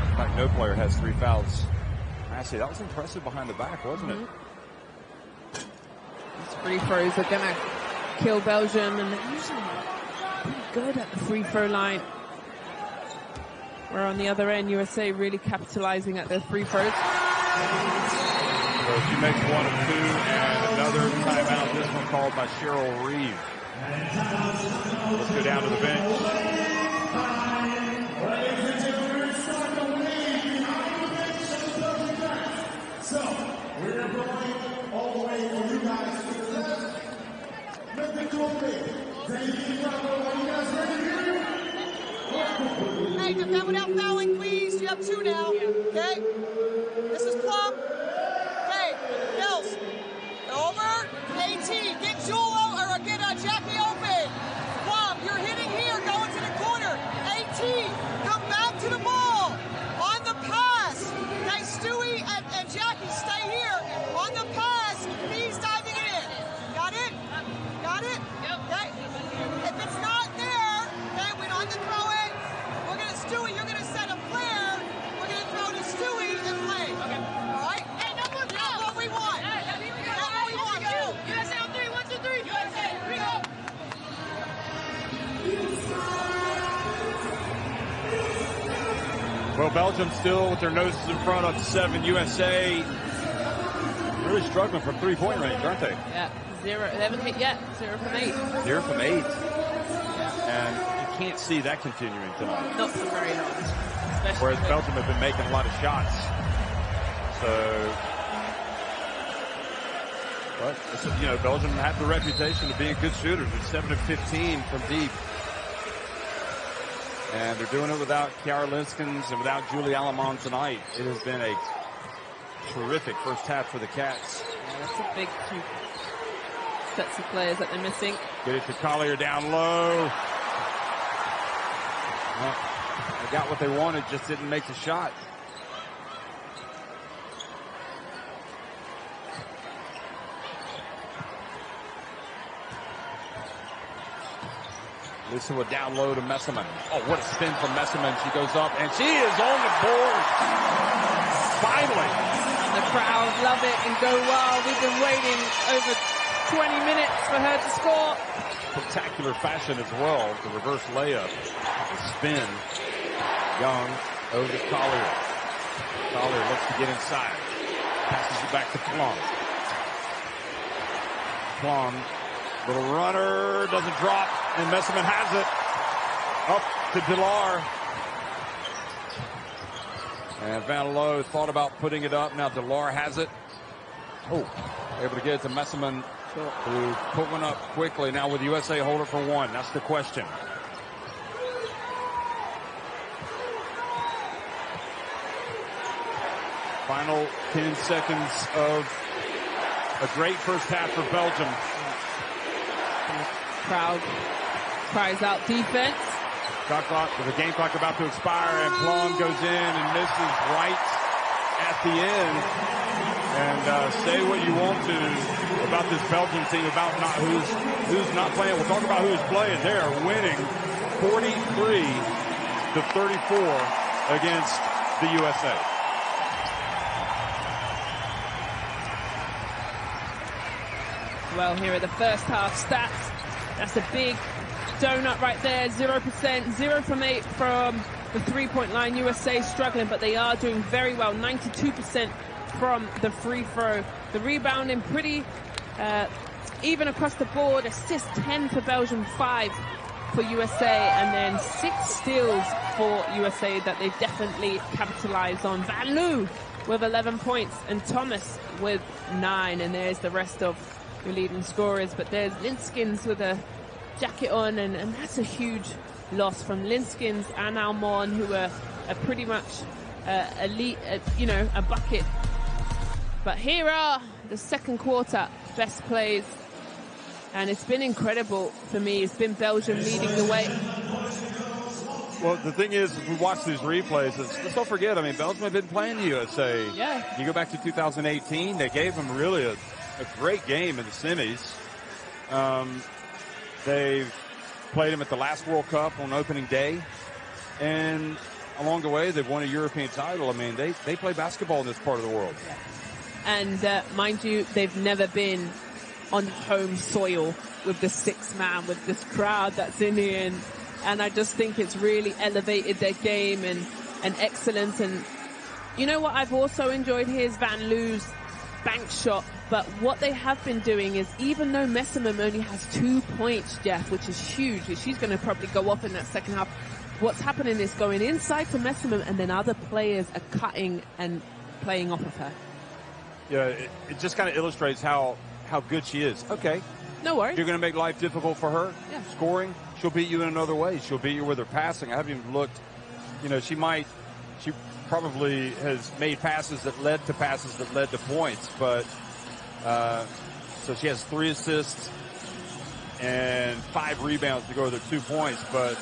In fact, no player has 3 fouls. Actually, that was impressive behind the back, wasn't it? These free throws are going to kill Belgium, and they're usually pretty good at the free throw line. Where on the other end, USA really capitalizing at their free throws. So she makes 1 of 2, and another timeout, this one called by Cheryl Reeve. Let's go down to the bench. So, we're going all the way for you guys to the left. Make the trophy. Are you guys ready here? Hey, defend without fouling, please. You have 2 now, okay? This is Plum. Okay, Bills. Over. AT, get Jewel or get Jackie open. Plum, you're hitting here, going to the corner. AT, come back to the ball. On the pass. Okay, Stewie and Jackie, stay here. On the pass, he's diving it in. Got it? Got it? Okay. If it's not there, okay, we don't have to throw it. We're going to, Stewie, you're going to set a flare. We're going to throw to Stewie and play. Okay. All right? Hey, no more that's what we want. That's what we want. USA on 3, 1, 2, 3. USA, 3, go. Well, Belgium still with their noses in front of 7. USA really struggling from 3-point range, aren't they? Yeah, 0. They haven't hit yet. 0 from 8. 0 from 8. And you can't see that continuing tonight. Not for very long. Whereas Belgium have been making a lot of shots. So, but, you know, Belgium have the reputation of being good shooters. They're 7 of 15 from deep. And they're doing it without Kiara Linskens and without Julie Alamon tonight. It has been a terrific first half for the Cats. Yeah, that's a big 2 sets of players that they're missing. Get it to Collier down low. Well, they got what they wanted, just didn't make the shot. Lisowa down low to Messerman. Oh, what a spin from Messerman. She goes up, and she is on the board. Finally. And the crowd love it and go wild. We've been waiting over 20 minutes for her to score. Spectacular fashion as well. The reverse layup. The spin. Young over to Collier. Collier looks to get inside. Passes it back to Plum. Plum. Little runner, doesn't drop, and Messerman has it. Up to Delar. And Van Loo thought about putting it up. Now Delar has it. Oh, able to get it to Messerman, who put one up quickly. Now with USA hold it for 1. That's the question. Final 10 seconds of a great first half for Belgium. Crowd cries out defense. Shot clock with the game clock about to expire, and Plum goes in and misses right at the end. And say what you want to about this Belgian team, about not who's not playing. We'll talk about who's playing. They are winning 43-34 against the USA. Well, here are the first half stats. That's a big donut right there. 0%, 0 from 8 from the 3-point line. USA struggling, but they are doing very well. 92% from the free throw. The rebounding pretty even across the board. Assist 10 for Belgium, 5 for USA, and then 6 steals for USA that they've definitely capitalized on. Van Loo with 11 points and Thomas with 9, and there's the rest of your leading scorers. But there's Linskens with a jacket on, and that's a huge loss from Linskens and Almon, who are pretty much elite, a bucket. But here are the second quarter best plays, and it's been incredible for me. It's been Belgium leading the way. Well, the thing is, if we watch these replays, let's don't forget, I mean, Belgium have been playing the USA. Yeah. You go back to 2018, they gave them really a great game in the semis. They've played them at the last World Cup on opening day. And along the way, they've won a European title. I mean, they play basketball in this part of the world. And mind you, they've never been on home soil with the 6-man, with this crowd that's in here. And I just think it's really elevated their game and excellence. And you know what I've also enjoyed here is Van Loo's bank shot. But what they have been doing is, even though Messeman only has 2 points, Jeff, which is huge, she's going to probably go off in that second half. What's happening is going inside to Messeman, and then other players are cutting and playing off of her. Yeah, it just kind of illustrates how good she is. Okay. No worries. You're going to make life difficult for her. Yeah. Scoring. She'll beat you in another way. She'll beat you with her passing. I haven't even looked. You know, she probably has made passes that led to points. But so she has 3 assists and 5 rebounds to go with her 2 points. But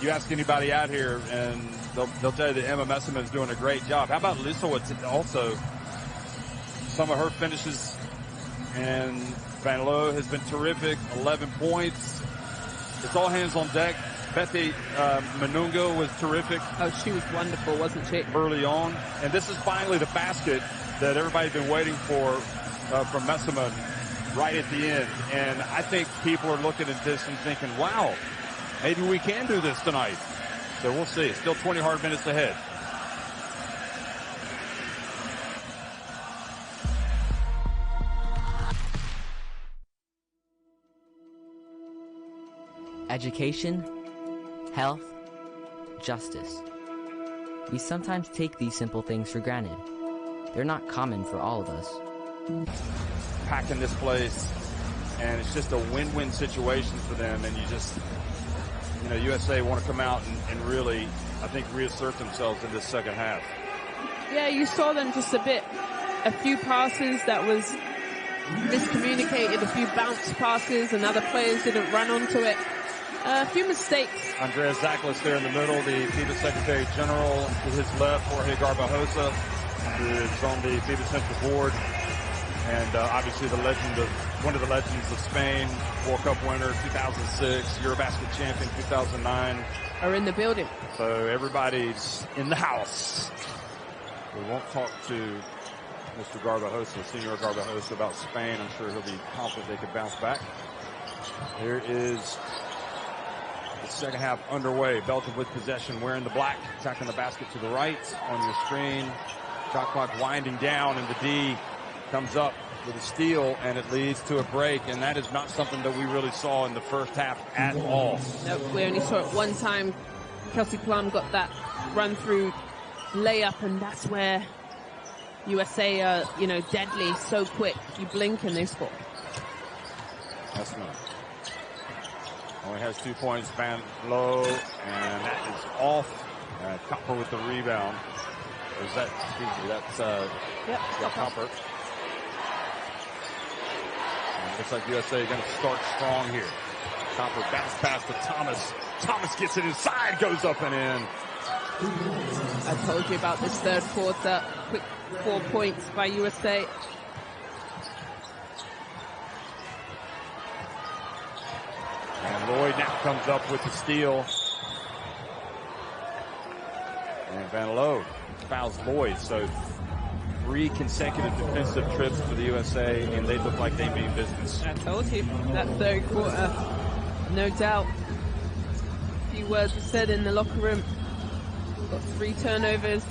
you ask anybody out here, and they'll tell you that Emma Messeman is doing a great job. How about Lisowa also? Some of her finishes, and Van Loo has been terrific. 11 points. It's all hands on deck. Betty Manungo was terrific. Oh, she was wonderful, wasn't she? Early on. And this is finally the basket that everybody's been waiting for from Messeman right at the end. And I think people are looking at this and thinking, wow, maybe we can do this tonight. So we'll see. Still 20 hard minutes ahead. Education, health, justice. We sometimes take these simple things for granted. They're not common for all of us. Packing this place, and it's just a win-win situation for them, and USA want to come out and really, I think, reassert themselves in this second half. Yeah, you saw them just a few passes that was miscommunicated, a few bounce passes, and other players didn't run onto it. A few mistakes. Andrea Zaklis there in the middle, the FIBA Secretary General. To his left, Jorge Garbajosa, who is on the FIBA Central Board. And obviously one of the legends of Spain, World Cup winner 2006, Eurobasket champion 2009. Are in the building. So everybody's in the house. We won't talk to Mr. Garbajosa, Senor Garbajosa, about Spain. I'm sure he'll be confident they could bounce back. Here is the second half underway. Belgium with possession, wearing the black, attacking the basket to the right on your screen. Shot clock winding down, and the D comes up with a steal, and it leads to a break, and that is not something that we really saw in the first half at all. No, we only saw it one time. Kelsey Plum got that run-through layup, and that's where USA are, deadly, so quick. You blink and they score. That's not. Only has 2 points, Van Loo, and that is off. Copper with the rebound. Or is that, excuse me, that's Copper. And it looks like USA going to start strong here. Copper bounce pass to Thomas. Thomas gets it inside, goes up and in. I told you about this third quarter. Quick 4 points by USA. And Lloyd now comes up with the steal. And Van Loo fouls Lloyd. So 3 consecutive defensive trips for the USA, and they look like they mean business. I told you, that third quarter, no doubt. A few words were said in the locker room. Got 3 turnovers.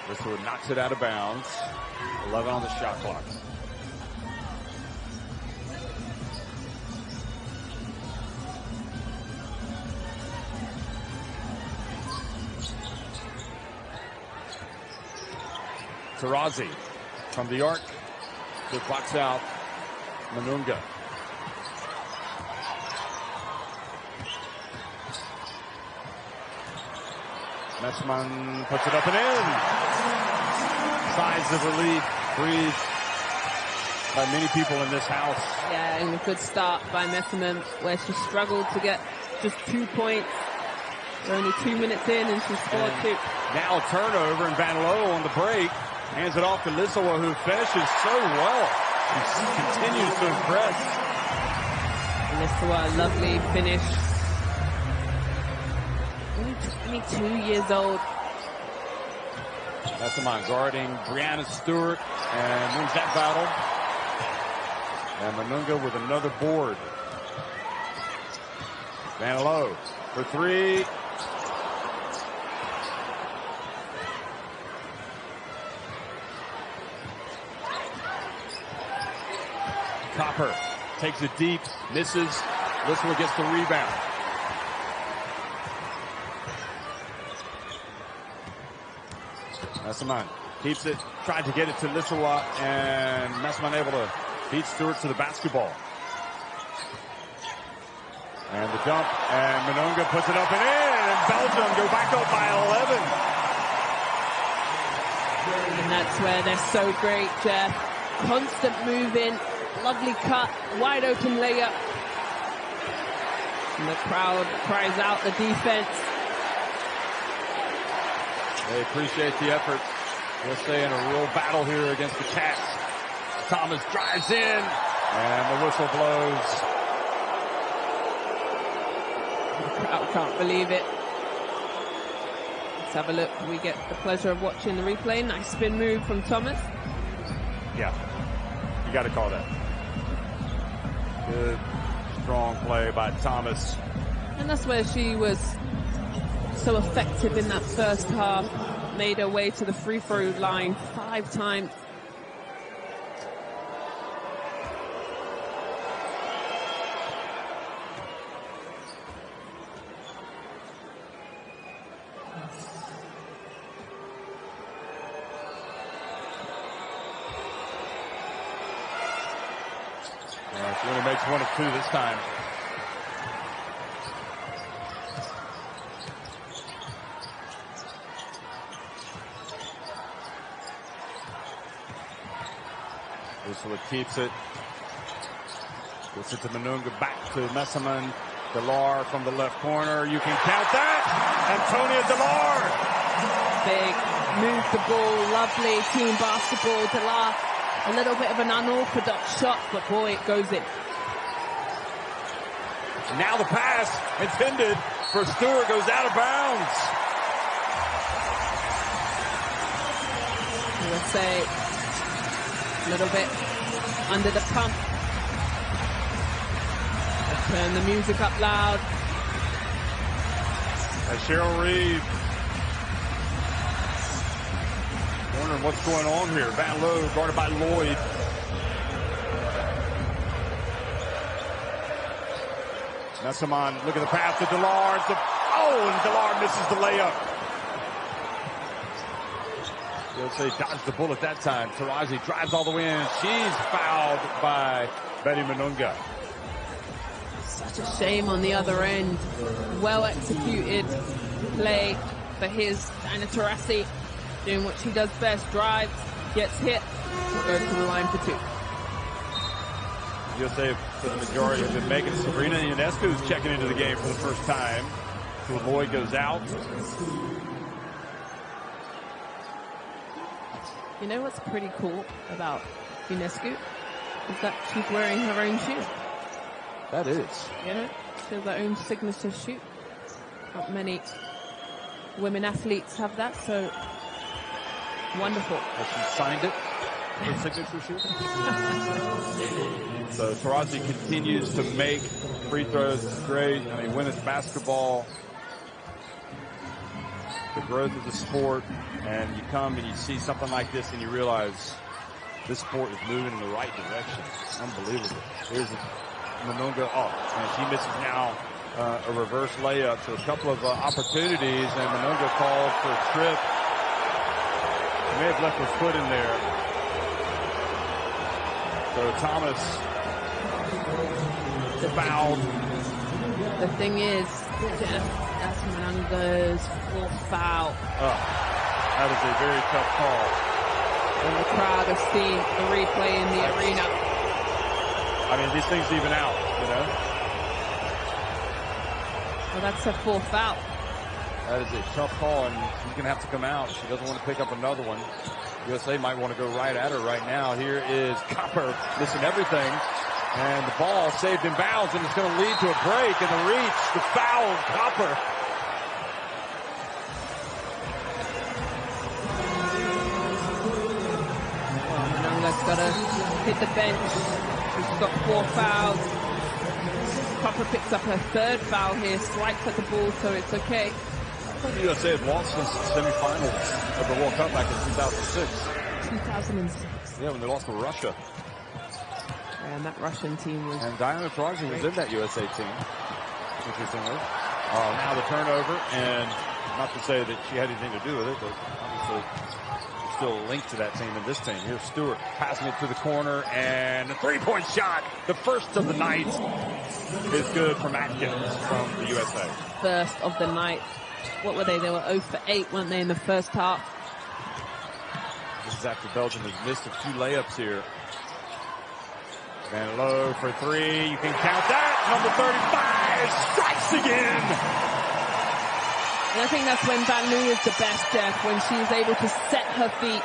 Lisowa knocks it out of bounds. 11 on the shot clock. Tarazi from the arc. Good box out. Manunga. Messeman puts it up and in. sighs of relief, breathed by many people in this house. Yeah, and a good start by Messerman, where she struggled to get just 2 points. We're only 2 minutes in and she scored 2. Now a turnover, and Van Loo on the break hands it off to Lisowa, who finishes so well. She continues to impress. Lisowa, lovely finish. Only 22 years old. Messerman guarding Brianna Stewart and wins that battle. And Manunga with another board. Van Loo for 3. Copper takes it deep, misses. Lisowa gets the rebound. Messerman keeps it, tried to get it to Lisowa, and Messerman able to beat Stewart to the basketball. And the dump, and Manunga puts it up and in, and Belgium go back up by 11. And that's where they're so great, Jeff. Constant moving, lovely cut, wide open layup. And the crowd cries out the defense. They appreciate the effort. We'll stay in a real battle here against the Cats. Thomas drives in, and the whistle blows. The crowd can't believe it. Let's have a look. We get the pleasure of watching the replay. Nice spin move from Thomas. Yeah, you got to call that. Good, strong play by Thomas. And that's where she was so effective in that first half. Made her way to the free throw line 5 times. She only makes 1 of 2 this time. Lisowa keeps it. Gets it to Manunga, back to Messerman. Delar from the left corner. You can count that. Antonia Delar. Big, move the ball, lovely team basketball. Delar, a little bit of an unorthodox shot, but boy, it goes in. Now the pass intended for Stewart goes out of bounds. USA a little bit under the pump. Let's turn the music up loud. And Cheryl Reeve wondering what's going on here. Van Loo guarded by Lloyd. Messerman, look at the pass to Delar. And Delar misses the layup. USA dodged the bullet that time. Tarazi drives all the way in. She's fouled by Betty Manunga. Such a shame on the other end. Well executed play for his Diana Taurasi, doing what she does best. Drives, gets hit, goes to the line for 2. USA, for the majority, have been making Sabrina Ionescu, who's checking into the game for the first time. So Lloyd goes out. You know what's pretty cool about Ionescu? Is that she's wearing her own shoe. That is. You know, she has her own signature shoe. Not many women athletes have that, so wonderful. Has she signed it? Her signature shoe? So Taurasi continues to make free throws. It's great. I mean, women's basketball, the growth of the sport, and you come and you see something like this and you realize this sport is moving in the right direction. It's unbelievable. Here's Manunga. Oh, and she misses now a reverse layup. So a couple of opportunities, and Manunga called for a trip. She may have left her foot in there. So Thomas fouled. The thing is, that's Manunga's 4th foul. That is a very tough call. And the crowd has seen the replay in the arena. I mean, these things even out, you know? Well, that's a 4th foul. That is a tough call, and she's going to have to come out. She doesn't want to pick up another one. USA might want to go right at her right now. Here is Copper missing everything. And the ball saved in bounds, and it's going to lead to a break in the reach. The foul, Copper. Well, Manangla's got to hit the bench. She's got 4 fouls. Copper picks up her 3rd foul here, swipes at the ball, so it's okay. The USA had lost since the semifinals of the World Cup back in 2006. 2006. Yeah, when they lost to Russia. And that Russian team was... And Diana Taurasi was in that USA team, interestingly. Now the turnover, and not to say that she had anything to do with it, but obviously still linked to that team and this team. Here's Stewart passing it to the corner, and a 3-point shot. The first of the night is good from Atkins from the USA. First of the night. What were they? They were 0 for 8, weren't they, in the first half? This is after Belgium has missed a few layups here. And low for 3. You can count that. Number 35 strikes again. And I think that's when Van Loo is the best, Jeff. When she is able to set her feet,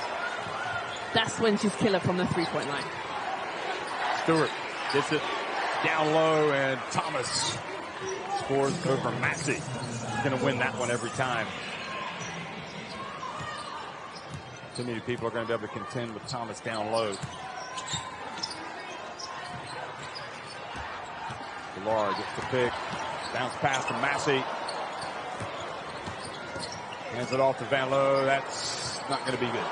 that's when she's killer from the 3-point line. Stewart gets it down low, and Thomas scores over Maxi. He's going to win that one every time. Too many people are going to be able to contend with Thomas down low. Villar gets the pick. Bounce pass to Massey. Hands it off to Van Loo. That's not going to be good.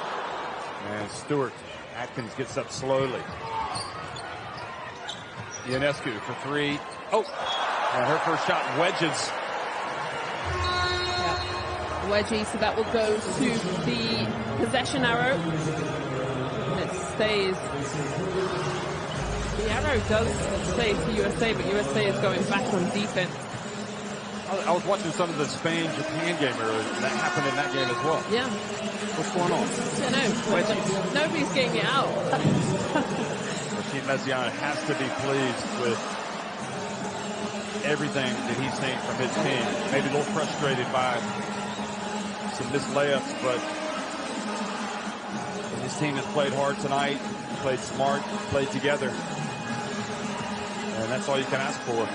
And Stewart. Atkins gets up slowly. Ionescu for 3. Oh! And her first shot wedges. Yeah. Wedgie, so that will go to the possession arrow. And it stays. The arrow does stay to USA, but USA is going back on defense. I was watching some of the Spain-Japan game earlier. That happened in that game as well. Yeah. What's going on? I don't know. Nobody's getting it out. Team Messiaen has to be pleased with everything that he's seen from his team. Maybe a little frustrated by some missed layups, but his team has played hard tonight, played smart, played together. And that's all you can ask for.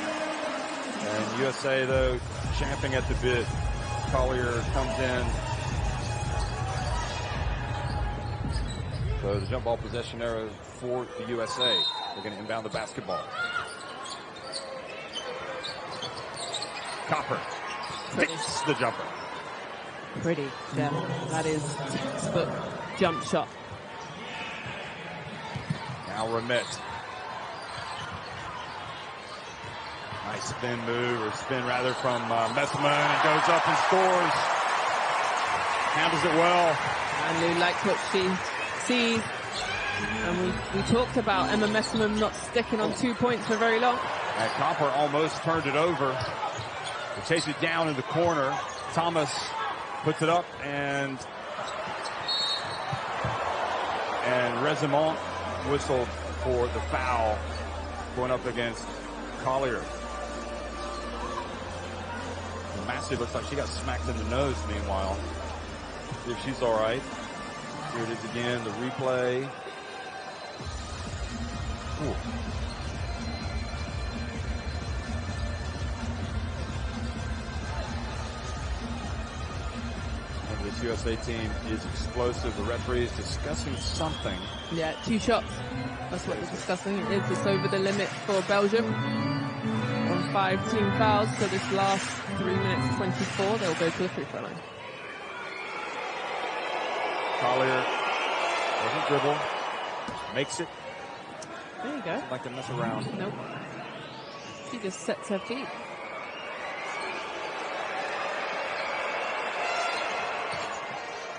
And USA, though, champing at the bit. Collier comes in. So the jump ball possession arrow for the USA. They're going to inbound the basketball. Copper hits the jumper. Pretty, yeah. That is textbook jump shot. Now Ramette. Nice spin move, or spin rather, from Messman, and goes up and scores. Handles it well. And Lou likes what she sees. And we talked about Emma Messman not sticking on 2 points for very long. And Copper almost turned it over. They chase it down in the corner. Thomas puts it up, and Rezemont whistled for the foul going up against Collier. Massey looks like she got smacked in the nose meanwhile. See if she's all right. Here it is again, the replay. Ooh. And this USA team is explosive. The referee is discussing something. Yeah, 2 shots. That's what we're discussing. It is just over the limit for Belgium. On 5 team fouls, so this last 3 minutes 24, they'll go to the free throw line. Collier doesn't dribble, makes it. There you go. Doesn't like to mess around. Nope. She just sets her feet.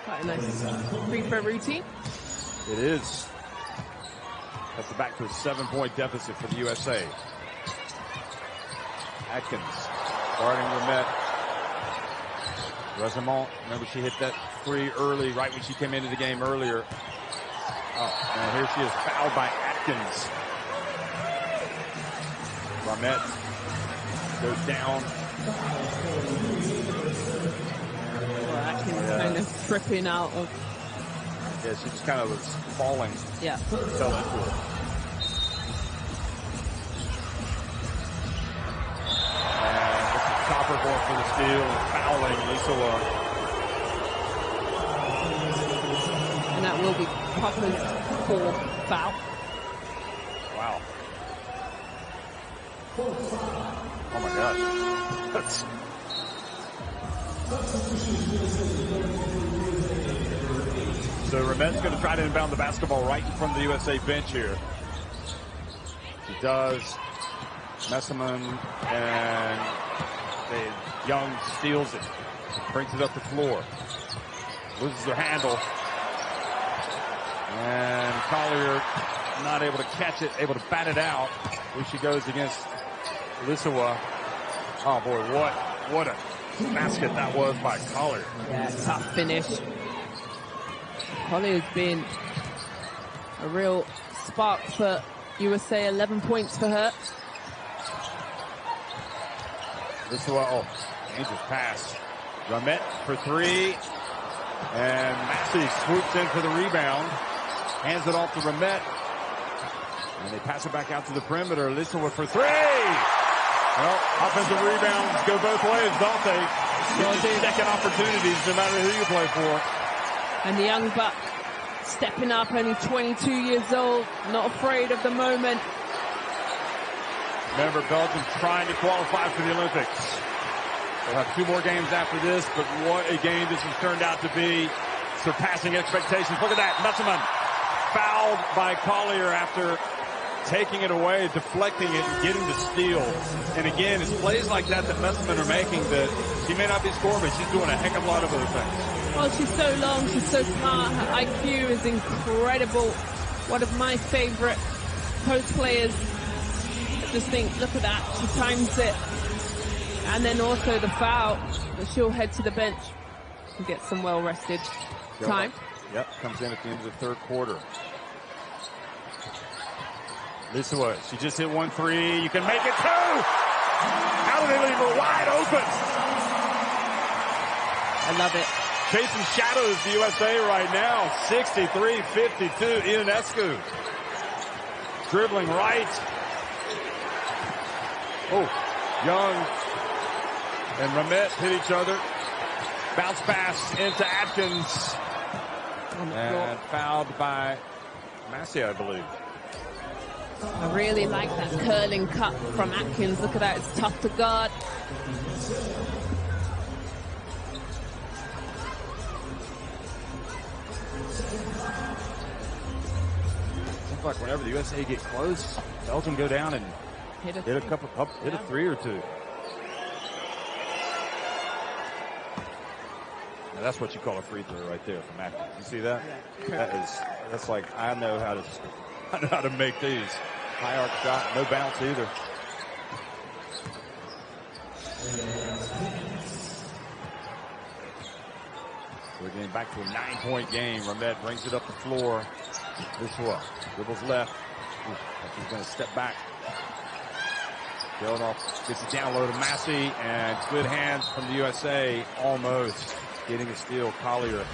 Quite a nice free throw routine. It is. That's back to a 7-point deficit for the USA. Atkins guarding Ramette. Rezemont, remember she hit that free early, right when she came into the game earlier. Oh, and here she is fouled by Atkins. Ramette goes down. Well, Atkins kind of tripping out of. Yeah, she just kind of was falling. Yeah. Fell into it. And this is Copper going for the steal and fouling Lisowa. And that will be Copper's fourth foul. Wow. Oh my gosh. So Ramette's going to try to inbound the basketball right in front of the USA bench here. She does. Messerman and Young steals it. Brings it up the floor. Loses her handle. And Collier not able to catch it, able to bat it out. Here she goes against Lisowa. Oh boy, what a basket that was by Collier. Yeah, tough finish. Collier's been a real spark for USA, 11 points for her. Lisowa, oh, dangerous pass. Ramette for three. And Massey swoops in for the rebound. Hands it off to Ramette. And they pass it back out to the perimeter. Lisowa for three. Well, offensive rebounds go both ways, don't they? Second opportunities, no matter who you play for. And the young buck stepping up, only 22 years old, not afraid of the moment. Remember, Belgium trying to qualify for the Olympics. They'll have 2 more games after this, but what a game this has turned out to be. Surpassing expectations. Look at that. Messerman fouled by Collier after taking it away, deflecting it, and getting the steal. And again, it's plays like that Messerman are making that she may not be scoring, but she's doing a heck of a lot of other things. Well, she's so long, she's so smart, her IQ is incredible. One of my favorite post players. I just think, look at that, she times it. And then also the foul, but she'll head to the bench and get some well-rested time. Yep, comes in at the end of the third quarter. Lisowa, she just hit 1 3. You can make it 2! How do they leave her wide open? I love it. Chasing shadows the USA right now. 63-52. Ionescu dribbling right. Oh, Young and Ramette hit each other. Bounce pass into Atkins. And fouled by Massey, I believe. I really like that curling cut from Atkins. Look at that, it's tough to guard. Seems like whenever the USA get close, Belgium go down and hit a three or two. Now that's what you call a free throw right there from Atkins. You see that? That's like I know how to make these. High arc shot, no bounce either. We're getting back to a 9-point game. Ramette brings it up the floor. Lisowa dribbles left. She's going to step back. Geldof gets it down low to Massey, and good hands from the USA, almost getting a steal. Collier.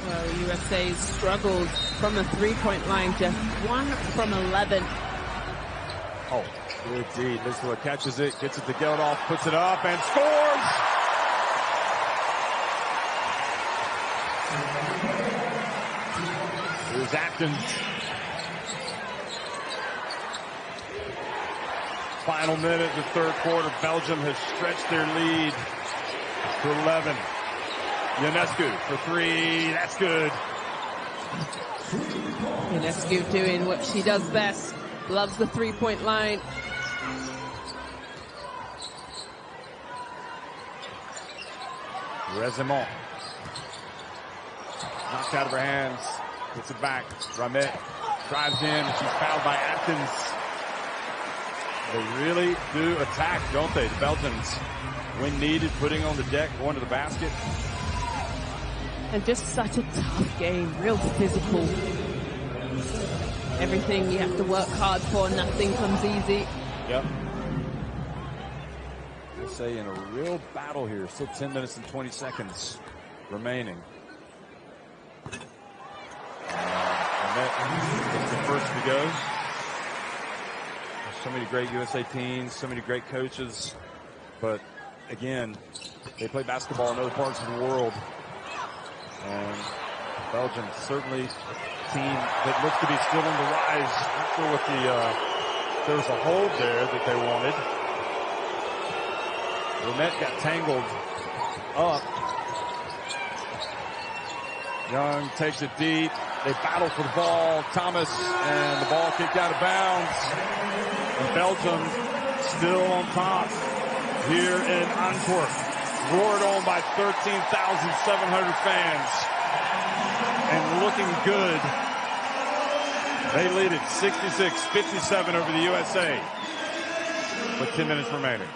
Well, USA struggled from the three-point line, just 1 from 11. Oh, good D. Lisowa catches it, gets it to Geldof, puts it up, and scores! Here's Atkins. Final minute of the third quarter. Belgium has stretched their lead to 11. Ionescu for three. That's good. Ionescu doing what she does best. Loves the three-point line. Rezemont. Knocked out of her hands. Gets it back. Ramette drives in. She's fouled by Atkins. They really do attack, don't they? The Belgians, when needed, putting on the deck, going to the basket. And just such a tough game, real physical. Everything you have to work hard for, nothing comes easy. Yep. We'll say in a real battle here, still 10 minutes and 20 seconds remaining. And that's the first to go. So many great USA teams, so many great coaches, but again, they play basketball in other parts of the world. And Belgium certainly a team that looks to be still on the rise. Not sure what there was a hold there that they wanted. The net got tangled up. Young takes it deep. They battle for the ball. Thomas, and the ball kicked out of bounds. And Belgium still on top here in Antwerp. Roared on by 13,700 fans. And looking good. They lead it 66-57 over the USA with 10 minutes remaining.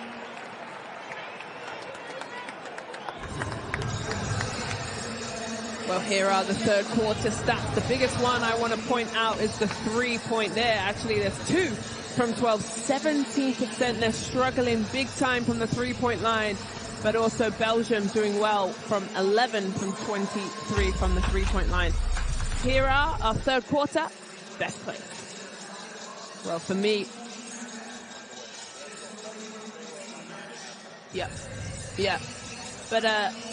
Well, here are the third quarter stats. The biggest one I want to point out is the 3-point there. Actually, there's two from 12, 17%. They're struggling big time from the 3-point line, but also Belgium doing well from 11 from 23 from the 3-point line. Here are our third quarter best plays. Well, for me, yeah. But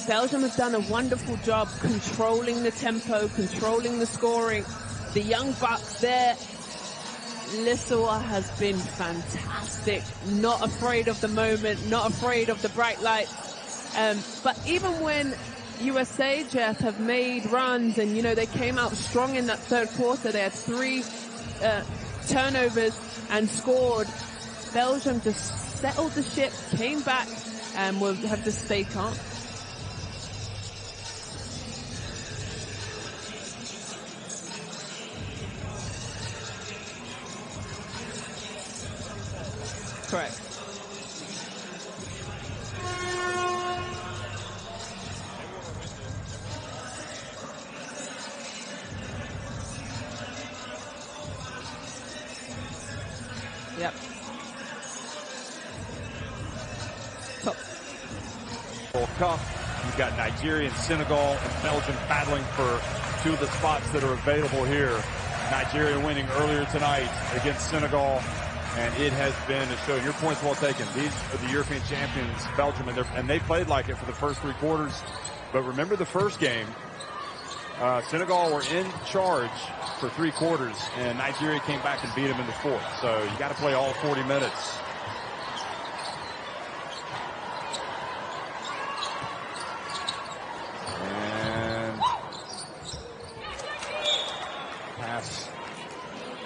Belgium has done a wonderful job controlling the tempo, controlling the scoring. The young bucks there, Lisowa has been fantastic. Not afraid of the moment, not afraid of the bright lights. But even when USA, Jeff, have made runs and, you know, they came out strong in that third quarter. They had 3 turnovers and scored. Belgium just settled the ship, came back, and will have to stay calm. Correct. Yep. Top. World Cup. You've got Nigeria and Senegal and Belgium battling for 2 of the spots that are available here. Nigeria winning earlier tonight against Senegal, and it has been a show. Your point's well taken. These are the European champions, Belgium, and they played like it for the first 3 quarters. But remember the first game, Senegal were in charge for 3 quarters, and Nigeria came back and beat them in the 4th. So you got to play all 40 minutes. And pass,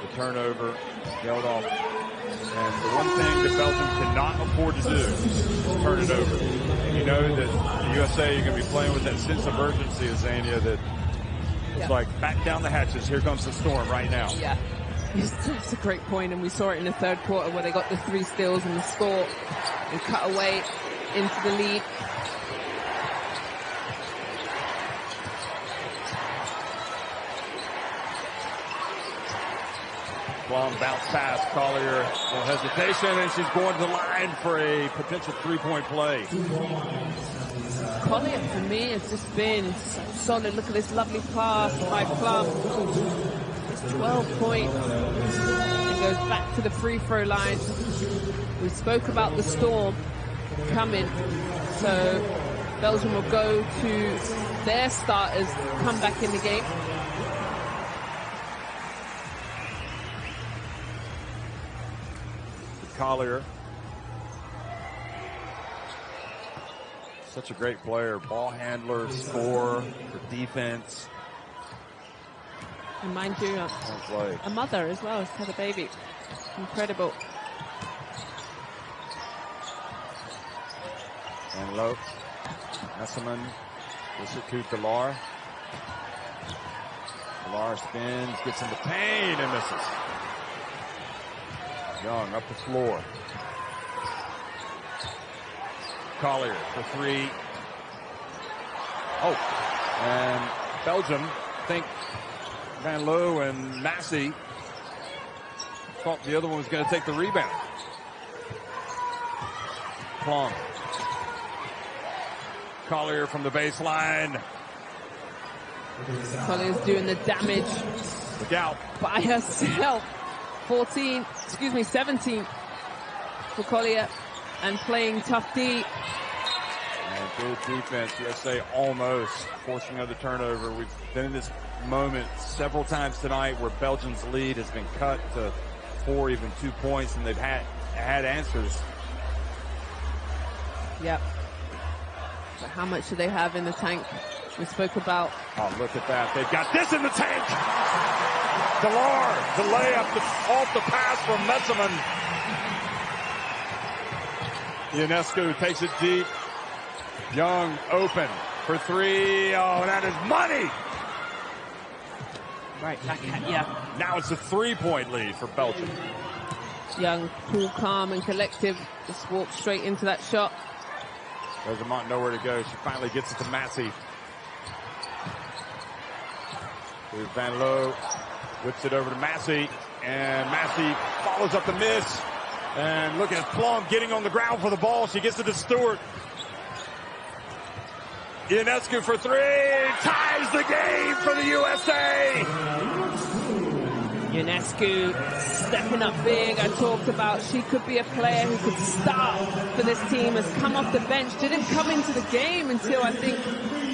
the turnover, held off. And the one thing that Belgium cannot afford to do is turn it over. And you know that the USA, you're going to be playing with that sense of urgency, Azania, that it's like, back down the hatches, here comes the storm right now. Yeah, that's a great point, and we saw it in the third quarter where they got the 3 steals and the score and cut away into the lead. Long bounce pass, Collier, no hesitation, and she's going to the line for a potential 3-point play. Collier, for me, has just been so solid. Look at this lovely pass by Plum. It's 12 points and goes back to the free throw line. We spoke about the storm coming, so Belgium will go to their starters, come back in the game. Collier, such a great player, ball handler, scorer, for defense. And mind you, a mother as well, has had a baby. Incredible. And low, Messerman, gives it to Delar. Delar spins, gets into pain and misses. Young up the floor. Collier for three. Oh, and Belgium, I think Van Loo and Massey thought the other one was going to take the rebound. Plum. Collier from the baseline. Collier's doing the damage. Look out. By herself. 17 for Collier, and playing tough D. And good defense. USA almost forcing another turnover. We've been in this moment several times tonight where Belgium's lead has been cut to 4, even 2 points, and they've had answers. Yep. But how much do they have in the tank? We spoke about. Oh, look at that. They've got this in the tank. Delors, the layup off the pass from Messerman. Ionescu takes it deep. Young open for three. Oh, that is money. Right back at ya. Now it's a 3-point lead for Belgium. Young, cool, calm, and collective. Just walked straight into that shot. Belgium not nowhere to go. She finally gets it to Massey. Here's Van Loo. Whips it over to Massey. And Massey follows up the miss. And look at Plum getting on the ground for the ball. She gets it to Stewart. Ionescu for three. Ties the game for the USA. Ionescu stepping up big. I talked about she could be a player who could start for this team. Has come off the bench. Didn't come into the game until I think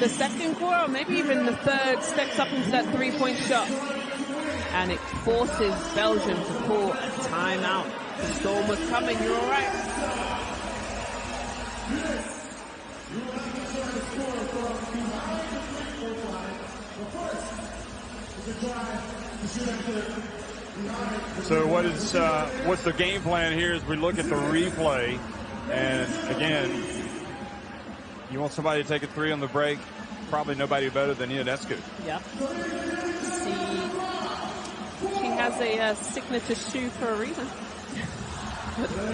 the second quarter, or maybe even the third. Steps up into that 3-point shot. And it forces Belgium to call a timeout. The storm was coming. You're all right. So what's the game plan here as we look at the replay? And again, you want somebody to take a three on the break? Probably nobody better than Ionescu. Yep. She has a signature shoe for a reason.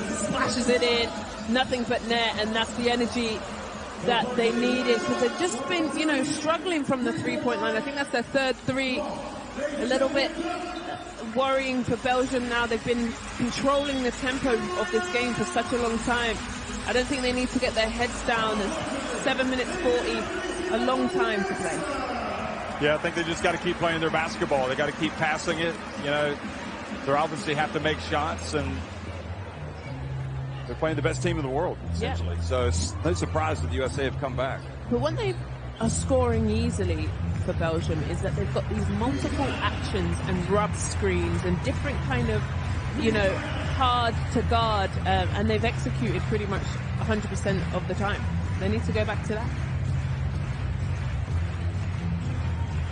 Splashes it in, nothing but net, and that's the energy that they needed, because they've just been, struggling from the 3-point line. I think that's their third three. A little bit worrying for Belgium now. They've been controlling the tempo of this game for such a long time. I don't think they need to get their heads down. 7 minutes 40, a long time to play. Yeah, I think they just got to keep playing their basketball. They got to keep passing it. They obviously have to make shots, and they're playing the best team in the world, essentially. Yeah. So it's no surprise that the USA have come back. But when they are scoring easily for Belgium is that they've got these multiple actions and rub screens and different kind of, hard to guard, and they've executed pretty much 100% of the time. They need to go back to that.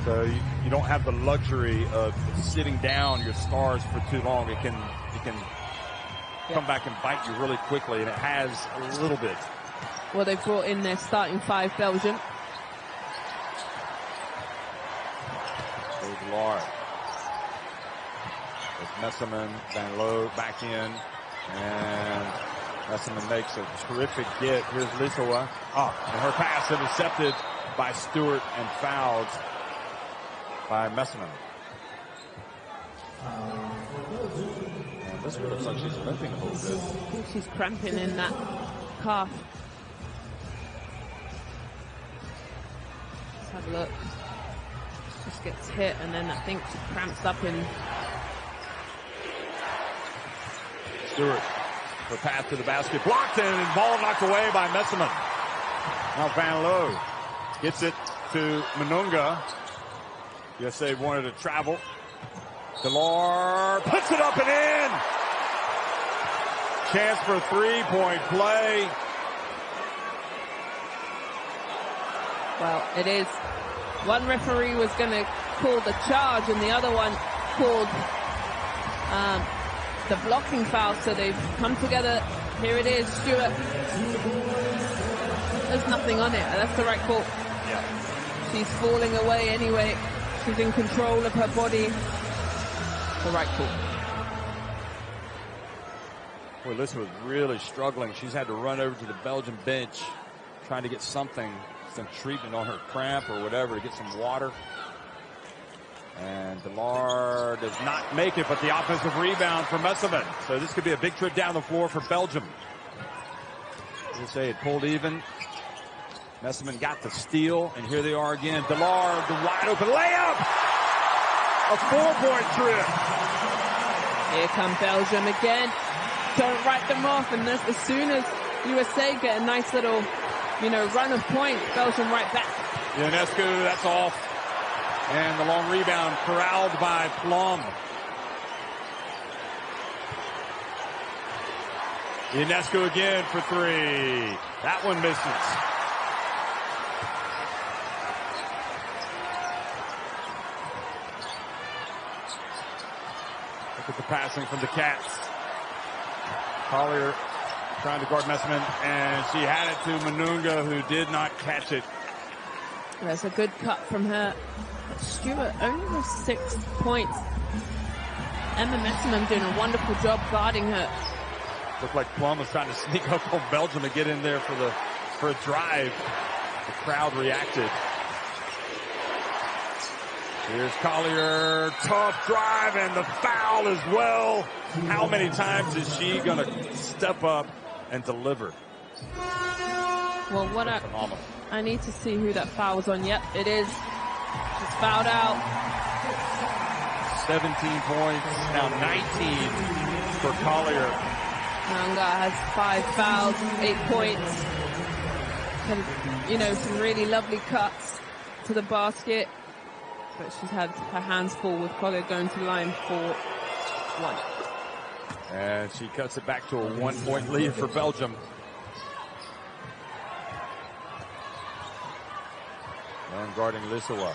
So you don't have the luxury of sitting down your stars for too long. It can come back and bite you really quickly, and it has a little bit. Well, they've brought in their starting 5 Belgium. There's Delors. There's Messerman, Van Loo back in, and Messerman makes a terrific get. Here's Lisowa. And her pass intercepted by Stewart and fouled by Messerman. And this one looks like she's limping a little bit. I think she's cramping in that calf. Let's have a look. Just gets hit, and then I think she cramps up in. Stewart, her pass to the basket, blocked and ball knocked away by Messerman. Now Van Loo gets it to Manunga. USA wanted to travel. Delors puts it up and in. Chance for a 3-point play. Well, it is. One referee was going to call the charge, and the other one called the blocking foul. So they've come together. Here it is, Stewart. There's nothing on it. That's the right call. Yeah. She's falling away anyway. She's in control of her body. The right call. Boy, Lisowa was really struggling. She's had to run over to the Belgian bench, trying to get some treatment on her cramp or whatever, to get some water. And Delar does not make it, but the offensive rebound for Messeman. So this could be a big trip down the floor for Belgium. USA had pulled even. Messeman got the steal, and here they are again. Delar, the wide open layup. A 4-point trip. Here come Belgium again. Don't write them off, and as soon as USA get a nice little, run of points, Belgium right back. Ionescu, that's off. And the long rebound corralled by Plum. Ionescu again for three. That one misses. Look at the passing from the Cats. Collier trying to guard Messeman, and she had it to Manunga, who did not catch it. That's a good cut from her. Stewart only with 6 points. Emma Messeman doing a wonderful job guarding her. Looked like Plum was trying to sneak up on Belgium and get in there for a drive. The crowd reacted. Here's Collier, tough drive, and the foul as well. How many times is she going to step up and deliver? Well, phenomenal. I need to see who that foul was on. Yep, it is. She's fouled out. 17 points, now 19 for Collier. Nanga has 5 fouls, 8 points. Some really lovely cuts to the basket. But she's had her hands full with Collier going to the line for 1. And she cuts it back to a 1-point lead for Belgium. And guarding Lisowa.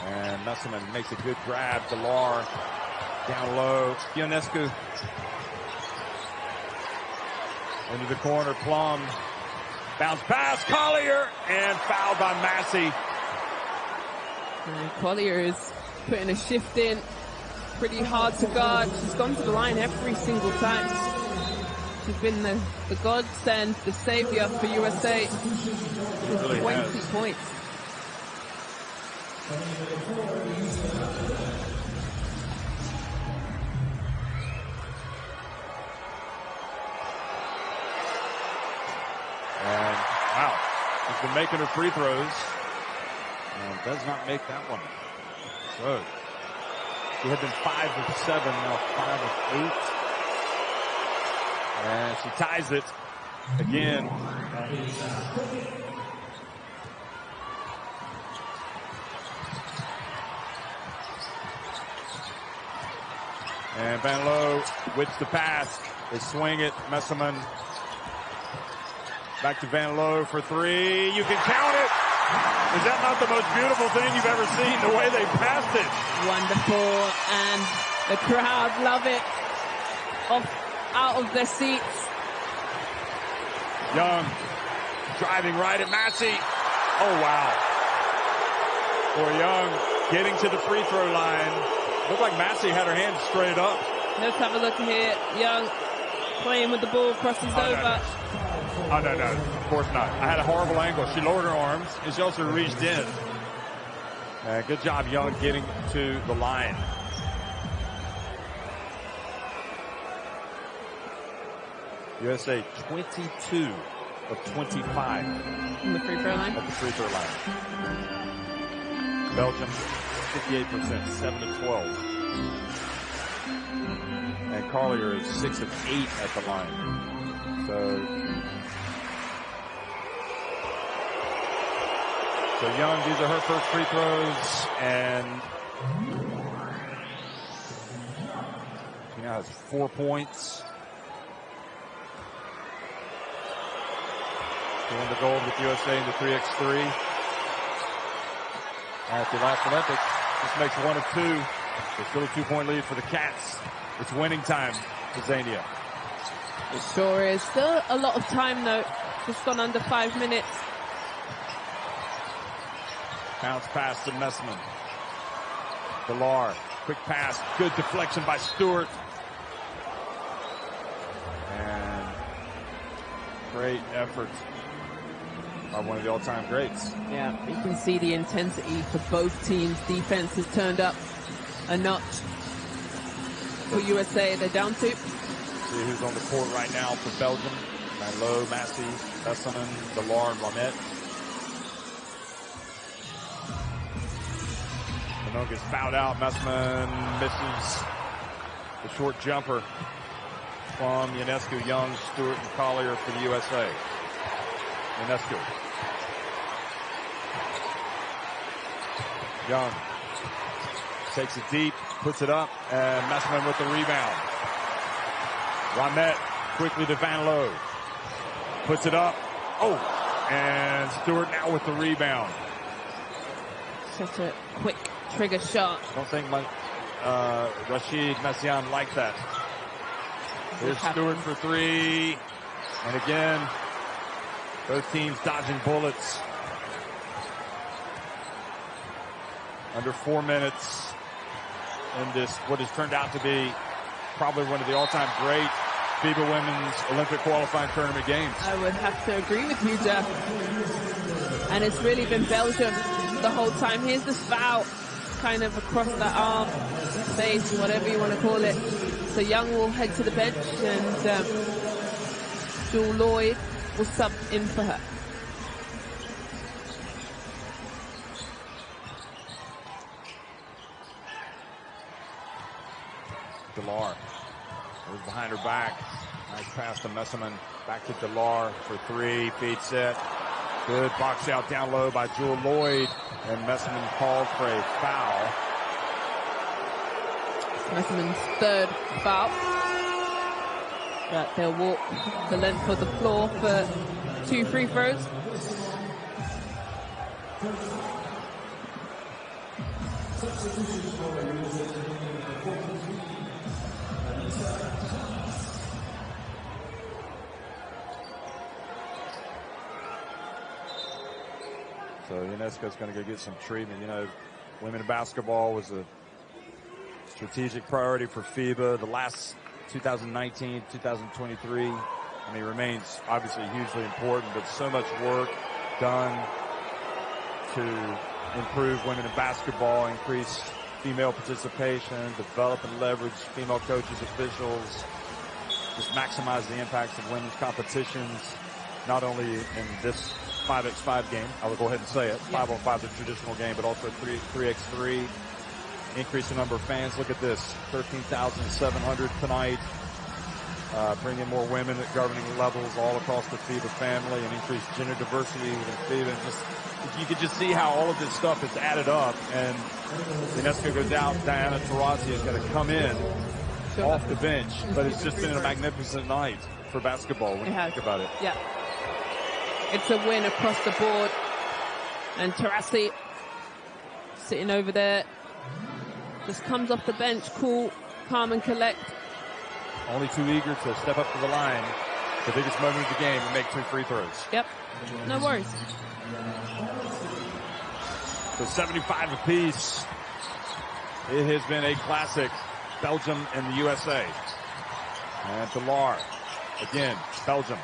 And Messeman makes a good grab. Delar down low. Ionescu into the corner. Plum. Bounce pass. Collier. And fouled by Massey. And Collier is putting a shift in. Pretty hard to guard. She's gone to the line every single time. She's been the godsend, the savior for USA. With Really 20 has. points. And wow, she's been making her free throws. And does not make that one. So she had been 5 of 7, now 5 of 8. And she ties it again. And Van Loo with the pass. They swing it. Messeman back to Van Loo for 3. You can count it. Is that not the most beautiful thing you've ever seen? The way they passed it. Wonderful. And the crowd love it. Out of their seats. Young driving right at Massey. Oh, wow. For Young getting to the free throw line. Looked like Massey had her hands straight up. Let's have a look here. Young playing with the ball, crosses over. Oh, no, of course not. I had a horrible angle. She lowered her arms, and she also reached in. Good job, Young, getting to the line. USA 22 of 25. From the free throw line? At the free throw line. Belgium, 58%, 7 of 12. And Collier is 6 of 8 at the line. So Young, these are her first free throws, and she now has 4 points. Doing the gold with USA in the 3x3. At the last Olympics, this makes 1 of 2. There's still a 2-point lead for the Cats. It's winning time for Zania. It sure is. Still a lot of time though. Just gone under 5 minutes. Bounce pass to Messeman. Delar, quick pass, good deflection by Stewart. Great effort by one of the all-time greats. Yeah, you can see the intensity for both teams. Defense has turned up a notch for USA. They're down 2. See who's on the court right now for Belgium. Manlo, Massey, Besseman, Delar, and Ramette. Manon gets fouled out. Messman misses the short jumper from Ionescu, Young, Stewart, and Collier for the USA. Ionescu. Young takes it deep, puts it up, and Messman with the rebound. Ramette quickly to Van Loo. Puts it up. Oh, and Stewart now with the rebound. Such a quick trigger shot. Don't think Rashid Messian liked that. Here's Stewart for 3. And again, both teams dodging bullets. Under 4 minutes in this, what has turned out to be probably one of the all-time great FIBA Women's Olympic qualifying tournament games. I would have to agree with you, Jeff. And it's really been Belgium the whole time. Here's this foul, kind of across the arm, face, whatever you want to call it. So Young will head to the bench, and Jewel Lloyd will sub in for her. Delar moves behind her back. Nice pass to Messiman. Back to Delar for 3. Feed set. Good box out down low by Jewel Lloyd. And Messiman called for a foul. Messiman's 3rd foul. But they'll walk the length of the floor for 2 free throws. So Ionescu's going to go get some treatment. You know, women basketball was a strategic priority for FIBA. The last 2019, 2023, I mean, remains obviously hugely important, but so much work done to improve women in basketball, increase female participation, develop and leverage female coaches, officials, just maximize the impacts of women's competitions, not only in this 5x5 game, I will go ahead and say it, 5-on-5 the traditional game, but also 3x3, increase the number of fans. Look at this, 13,700 tonight. Bring in more women at governing levels all across the FIBA family and increase gender diversity within FIBA. And just, you can just see how all of this stuff is added up. And Ionescu goes out. Diana Taurasi is going to come in off the bench. But it's just been a magnificent night for basketball when you think about it. Yeah. It's a win across the board. And Taurasi sitting over there just comes off the bench, cool, calm and collect. Only too eager to step up to the line, the biggest moment of the game, and make 2 free throws. Yep, no worries. So 75 apiece. It has been a classic, Belgium and the USA. And Delar, again, Belgium.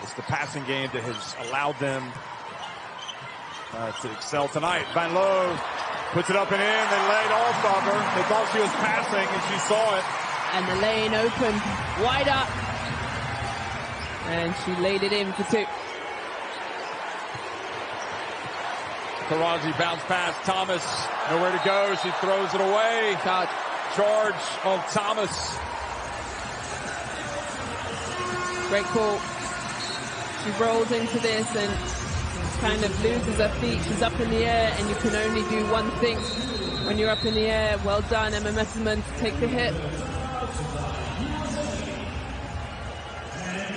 It's the passing game that has allowed them to excel tonight. Van Loo puts it up and in. They laid off of her. They thought she was passing, and she saw it. And the lane open, wide up. And she laid it in for 2. Taurasi bounce pass. Thomas, nowhere to go. She throws it away. Charge on Thomas. Great call. She rolls into this and kind of loses her feet. She's up in the air, and you can only do one thing when you're up in the air. Well done, Emma Messerman, to take the hit.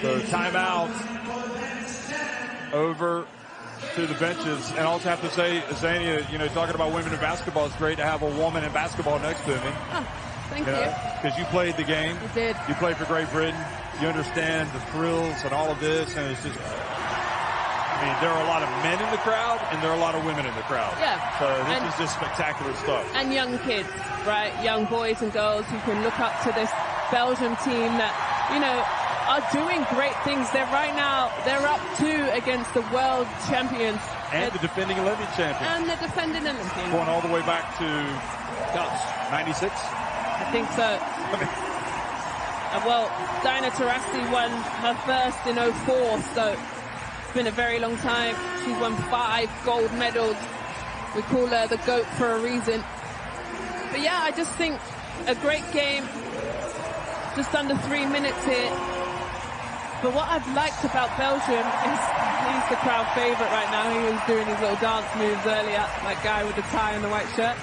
So timeout over to the benches. And I also have to say, Zania, you know, talking about women in basketball, it's great to have a woman in basketball next to me. Oh, thank you. Because you played the game. I did. You played for Great Britain. You understand the thrills and all of this. And it's just, I mean, there are a lot of men in the crowd and there are a lot of women in the crowd. Yeah. So this is just spectacular stuff. And young kids, right? Young boys and girls who can look up to this Belgium team that, you know, are doing great things. They're up 2 against the world champions. And the defending Olympic champion. And the defending Olympian. Going all the way back to, 96? I think so. Well, Diana Taurasi won her first in 04, so it's been a very long time. She's won 5 gold medals. We call her the GOAT for a reason. But yeah, I just think a great game. Just under 3 minutes here. But what I've liked about Belgium is he's the crowd favorite right now. He was doing his little dance moves earlier, that guy with the tie and the white shirt.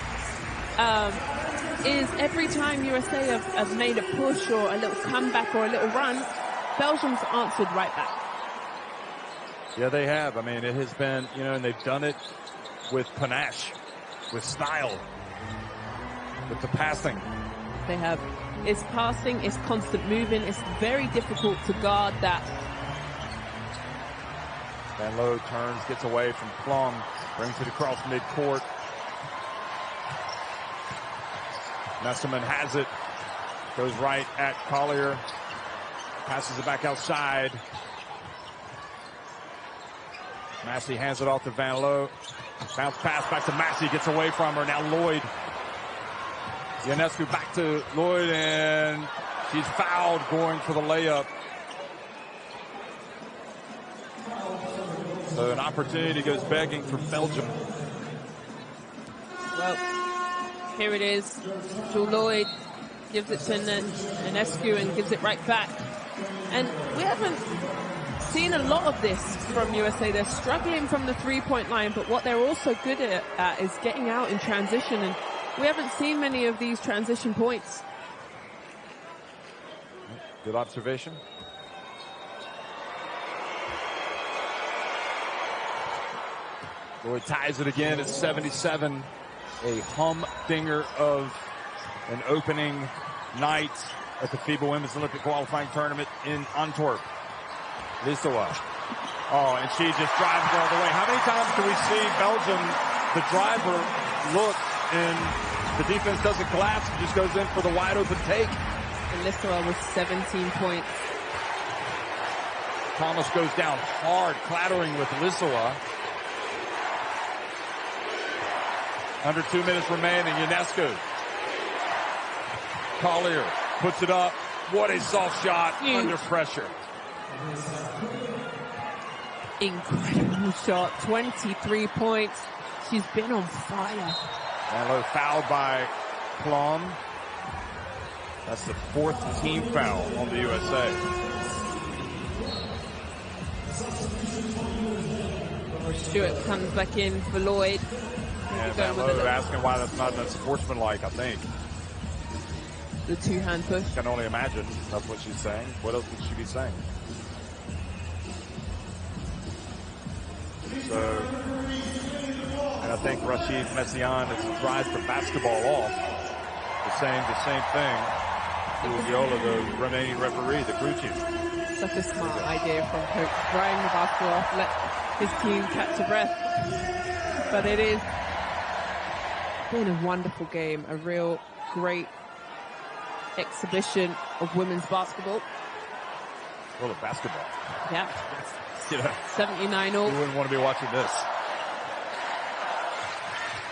Is every time USA have made a push or a little comeback or a little run, Belgium's answered right back. Yeah, they have. I mean, it has been, and they've done it with panache, with style, with the passing. They have. It's passing, it's constant moving. It's very difficult to guard that. Van Loo turns, gets away from Plum, brings it across midcourt. Messerman has it, goes right at Collier, passes it back outside. Massey hands it off to Van Loo. Bounce pass back to Massey, gets away from her. Now Lloyd. Ionescu back to Lloyd, and she's fouled going for the layup. So an opportunity goes begging for Belgium. Well, here it is. Jewel Lloyd gives it to Ionescu and gives it right back. And we haven't seen a lot of this from USA. They're struggling from the three-point line, but what they're also good at is getting out in transition, and we haven't seen many of these transition points. Good observation. Lloyd ties it again at 77. A humdinger of an opening night at the FIBA Women's Olympic Qualifying Tournament in Antwerp. Lisowa. Oh, and she just drives it all the way. How many times do we see Belgium, the driver, look and the defense doesn't collapse and just goes in for the wide open take? And Lisowa with 17 points. Thomas goes down hard, clattering with Lisowa. Under 2 minutes remaining, Ionescu. Collier puts it up. What a soft shot under pressure. Incredible shot, 23 points. She's been on fire. Van Loo fouled by Plum. That's the 4th team foul on the USA. Stewart comes back in for Lloyd. And Van Loo asking why that's not unsportsmanlike, I think. The two-hand push. I can only imagine that's what she's saying. What else would she be saying? So, and I think Rashid Messiaen, as he tries to basketball off, is saying the same thing to Viola, the remaining referee, the crew chief. Such a smart idea from Coach. Throwing the basketball off, let his team catch a breath. But it is been a wonderful game, a real great exhibition of women's basketball. Well, of basketball. Yeah. 79 all. You wouldn't want to be watching this.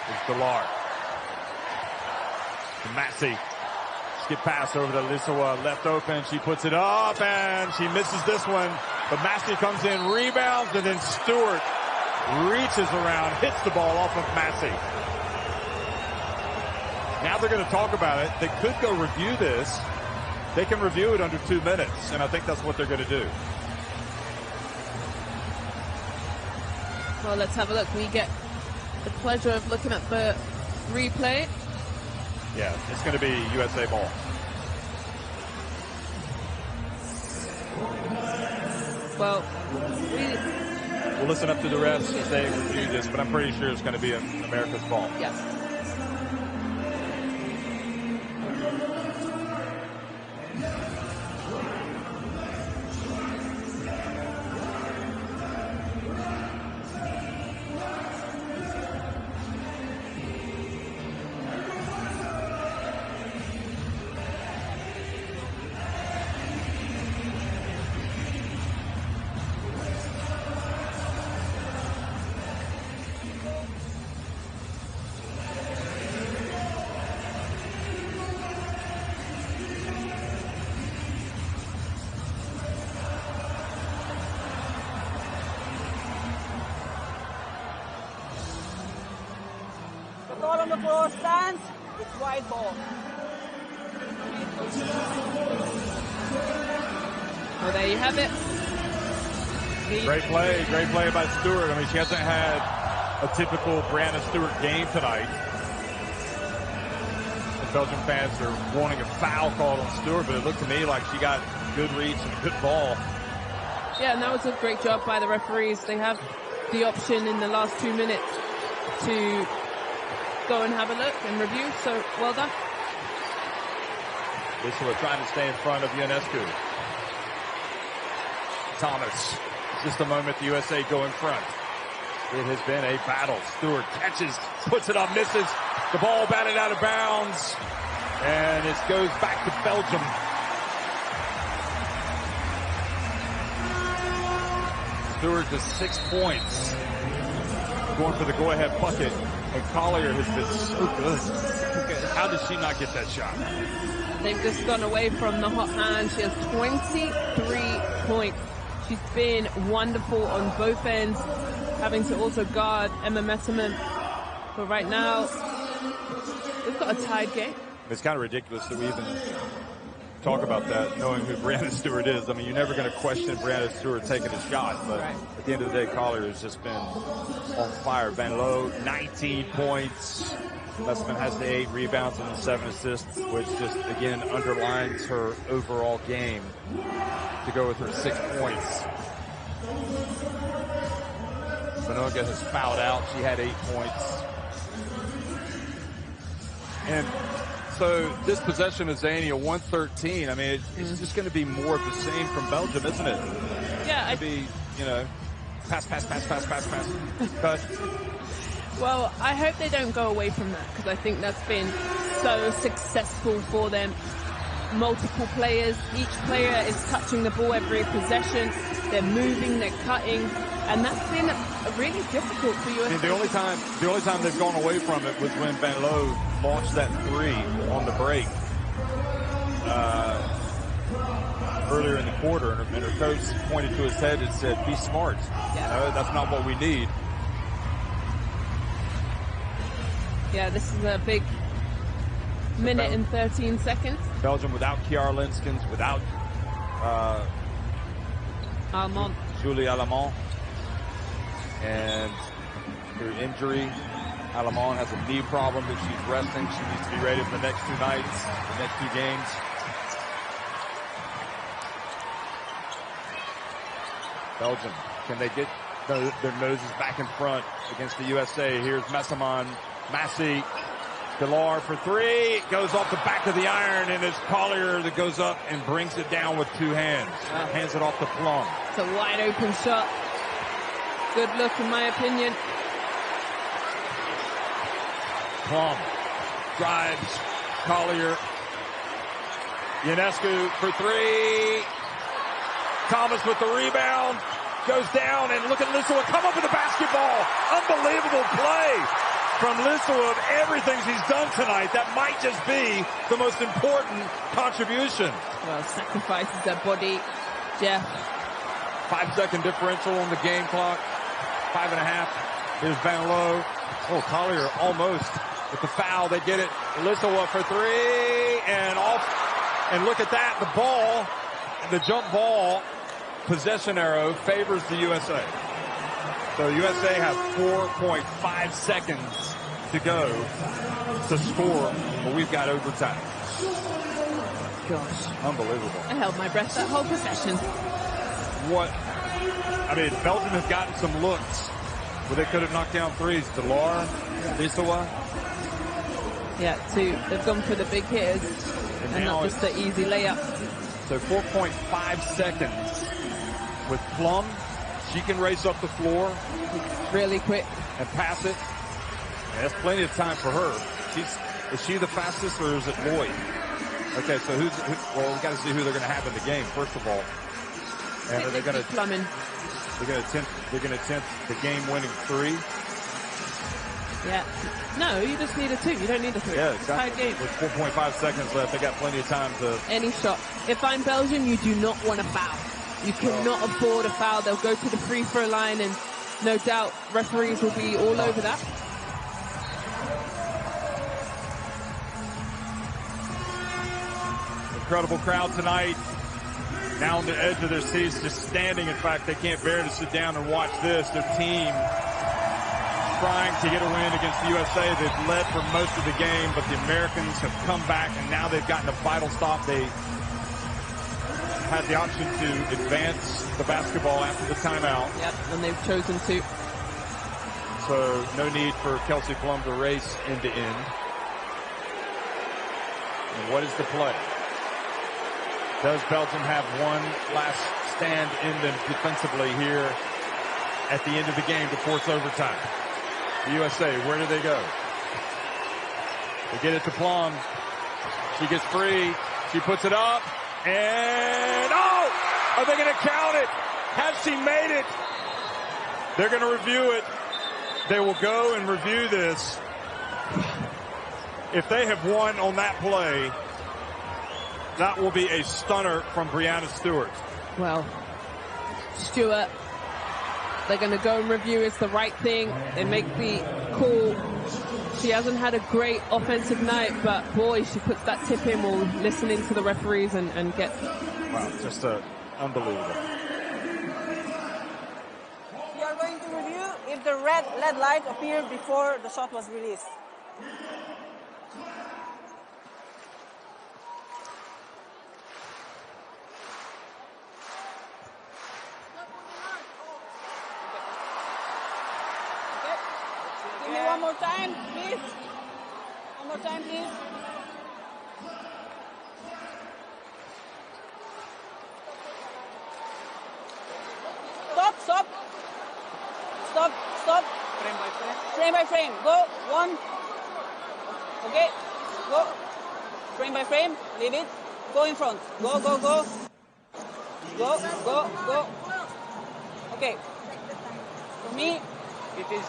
It's Delar. Massey. Skip pass over to Lisowa, left open. She puts it up and she misses this one. But Massey comes in, rebounds, and then Stewart reaches around, hits the ball off of Massey. Now they're going to talk about it. They could go review this. They can review it under 2 minutes, and I think that's what they're going to do. Well, let's have a look. We get the pleasure of looking at the replay. Yeah, it's going to be USA ball. Well, we'll listen up to the refs as they review this, but I'm pretty sure it's going to be America's ball. Yes. Ball on the floor, stands, it's wide ball. Well, there you have it. Great play by Stewart. I mean, she hasn't had a typical Brianna Stewart game tonight. The Belgian fans are wanting a foul called on Stewart, but it looked to me like she got good reach and good ball. Yeah, and that was a great job by the referees. They have the option in the last 2 minutes to go and have a look and review, so well done. Lisowa trying to stay in front of Ionescu. Thomas. It's just a moment the USA go in front. It has been a battle. Stewart catches, puts it up, misses. The ball batted out of bounds. And it goes back to Belgium. Stewart just 6 points. Going for the go-ahead bucket. And Collier has been so good. How did she not get that shot? They've just gone away from the hot hand. She has 23 points. She's been wonderful on both ends, having to also guard Emma Messerman. But right now, they've got a tied game. It's kind of ridiculous that we even talk about that, knowing who Brianna Stewart is. I mean, you're never going to question Brianna Stewart taking a shot, but at the end of the day, Collier has just been on fire. Van Loo, 19 points. Messerman has the 8 rebounds and the 7 assists, which just, again, underlines her overall game to go with her 6 points. Sanoga has fouled out. She had 8 points. And so this possession is Zania 113. I mean, it's just going to be more of the same from Belgium, isn't it? Yeah. It'll be, you know, pass. Cut. Well, I hope they don't go away from that, because I think that's been so successful for them. Multiple players, each player is touching the ball every possession. They're moving, they're cutting, and that's been really difficult for USA. The only time they've gone away from it was when Van Loo launched that 3 on the break earlier in the quarter, and her coach pointed to his head and said, "Be smart. Yeah. That's not what we need." Yeah, this is a big minute and 13 seconds. Belgium without Kiara Linskens, without Almond. Julie Alamont. And through injury, Alamont has a knee problem that she's resting. She needs to be ready for the next 2 nights, the next 2 games. Belgium, can they get their noses back in front against the USA? Here's Messerman, Massey, Pilar for 3. It goes off the back of the iron, and it's Collier that goes up and brings it down with 2 hands. Hands it off to Plum. It's a wide open shot. Good look, in my opinion. Plum drives. Collier. Ionescu for 3. Thomas with the rebound. Goes down, and look at Lisowa come up with the basketball. Unbelievable play from Lisowa of everything she's done tonight. That might just be the most important contribution. Well, sacrifices her body. Jeff. 5-second differential on the game clock. 5.5. Here's Van Loo. Oh, Collier almost with the foul. They get it. Lisowa for 3 and off. And look at that. The ball, the jump ball possession arrow favors the USA. So USA have 4.5 seconds to go to score, but we've got overtime. Gosh. Unbelievable. I held my breath that whole possession. I mean, Belgium has gotten some looks where they could have knocked down 3s. Delar, Lisowa. Yeah, 2. They've gone for the big hitters and not just the easy layup. So 4.5 seconds with Plum. She can race up the floor really quick and pass it. And that's plenty of time for her. Is she the fastest, or is it Lloyd? Okay, so well, we got to see who they're going to have in the game first of all. And they're going to attempt the game-winning 3. Yeah. No, you just need a 2. You don't need a 3. Yeah, exactly. Game. With 4.5 seconds left, they got plenty of time to... Any shot. If I'm Belgium, you do not want to foul. You cannot afford a foul. They'll go to the free throw line, and no doubt referees will be all over that. Incredible crowd tonight. Now on the edge of their seats, just standing. In fact, they can't bear to sit down and watch this. Their team trying to get a win against the USA. They've led for most of the game, but the Americans have come back, and now they've gotten a vital stop. They had the option to advance the basketball after the timeout. Yep, and they've chosen to. So no need for Kelsey Plum to race end to end. And what is the play? Does Belgium have one last stand in them defensively here at the end of the game to force overtime? The USA, where do they go? They get it to Plum. She gets free. She puts it up. And, oh! Are they going to count it? Has she made it? They're going to review it. They will go and review this. If they have won on that play, that will be a stunner from Breanna Stewart. Well, Stewart, they're going to go and review. It's the right thing. They make the call. She hasn't had a great offensive night, but boy, she puts that tip in while listening to the referees and get... Wow, just unbelievable. We are going to review if the red LED light appeared before the shot was released. One more time, please. One more time, please. Stop, stop. Stop, stop. Frame by frame. Frame by frame. Go. One. Okay. Go. Frame by frame. Leave it. Go in front. Go, go, go. Go, go, go. Okay. For me, it is...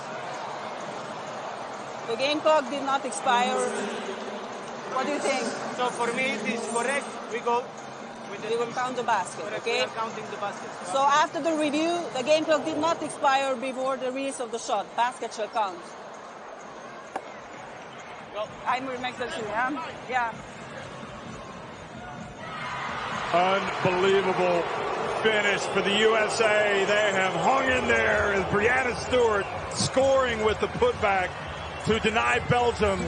The game clock did not expire. What do you think? So for me, it is correct. We go. We will count the basket, okay? We are counting the basket. So after the review, the game clock did not expire before the release of the shot. Basket shall count. I'm yeah. Unbelievable finish for the USA. They have hung in there as Breanna Stewart scoring with the putback to deny Belgium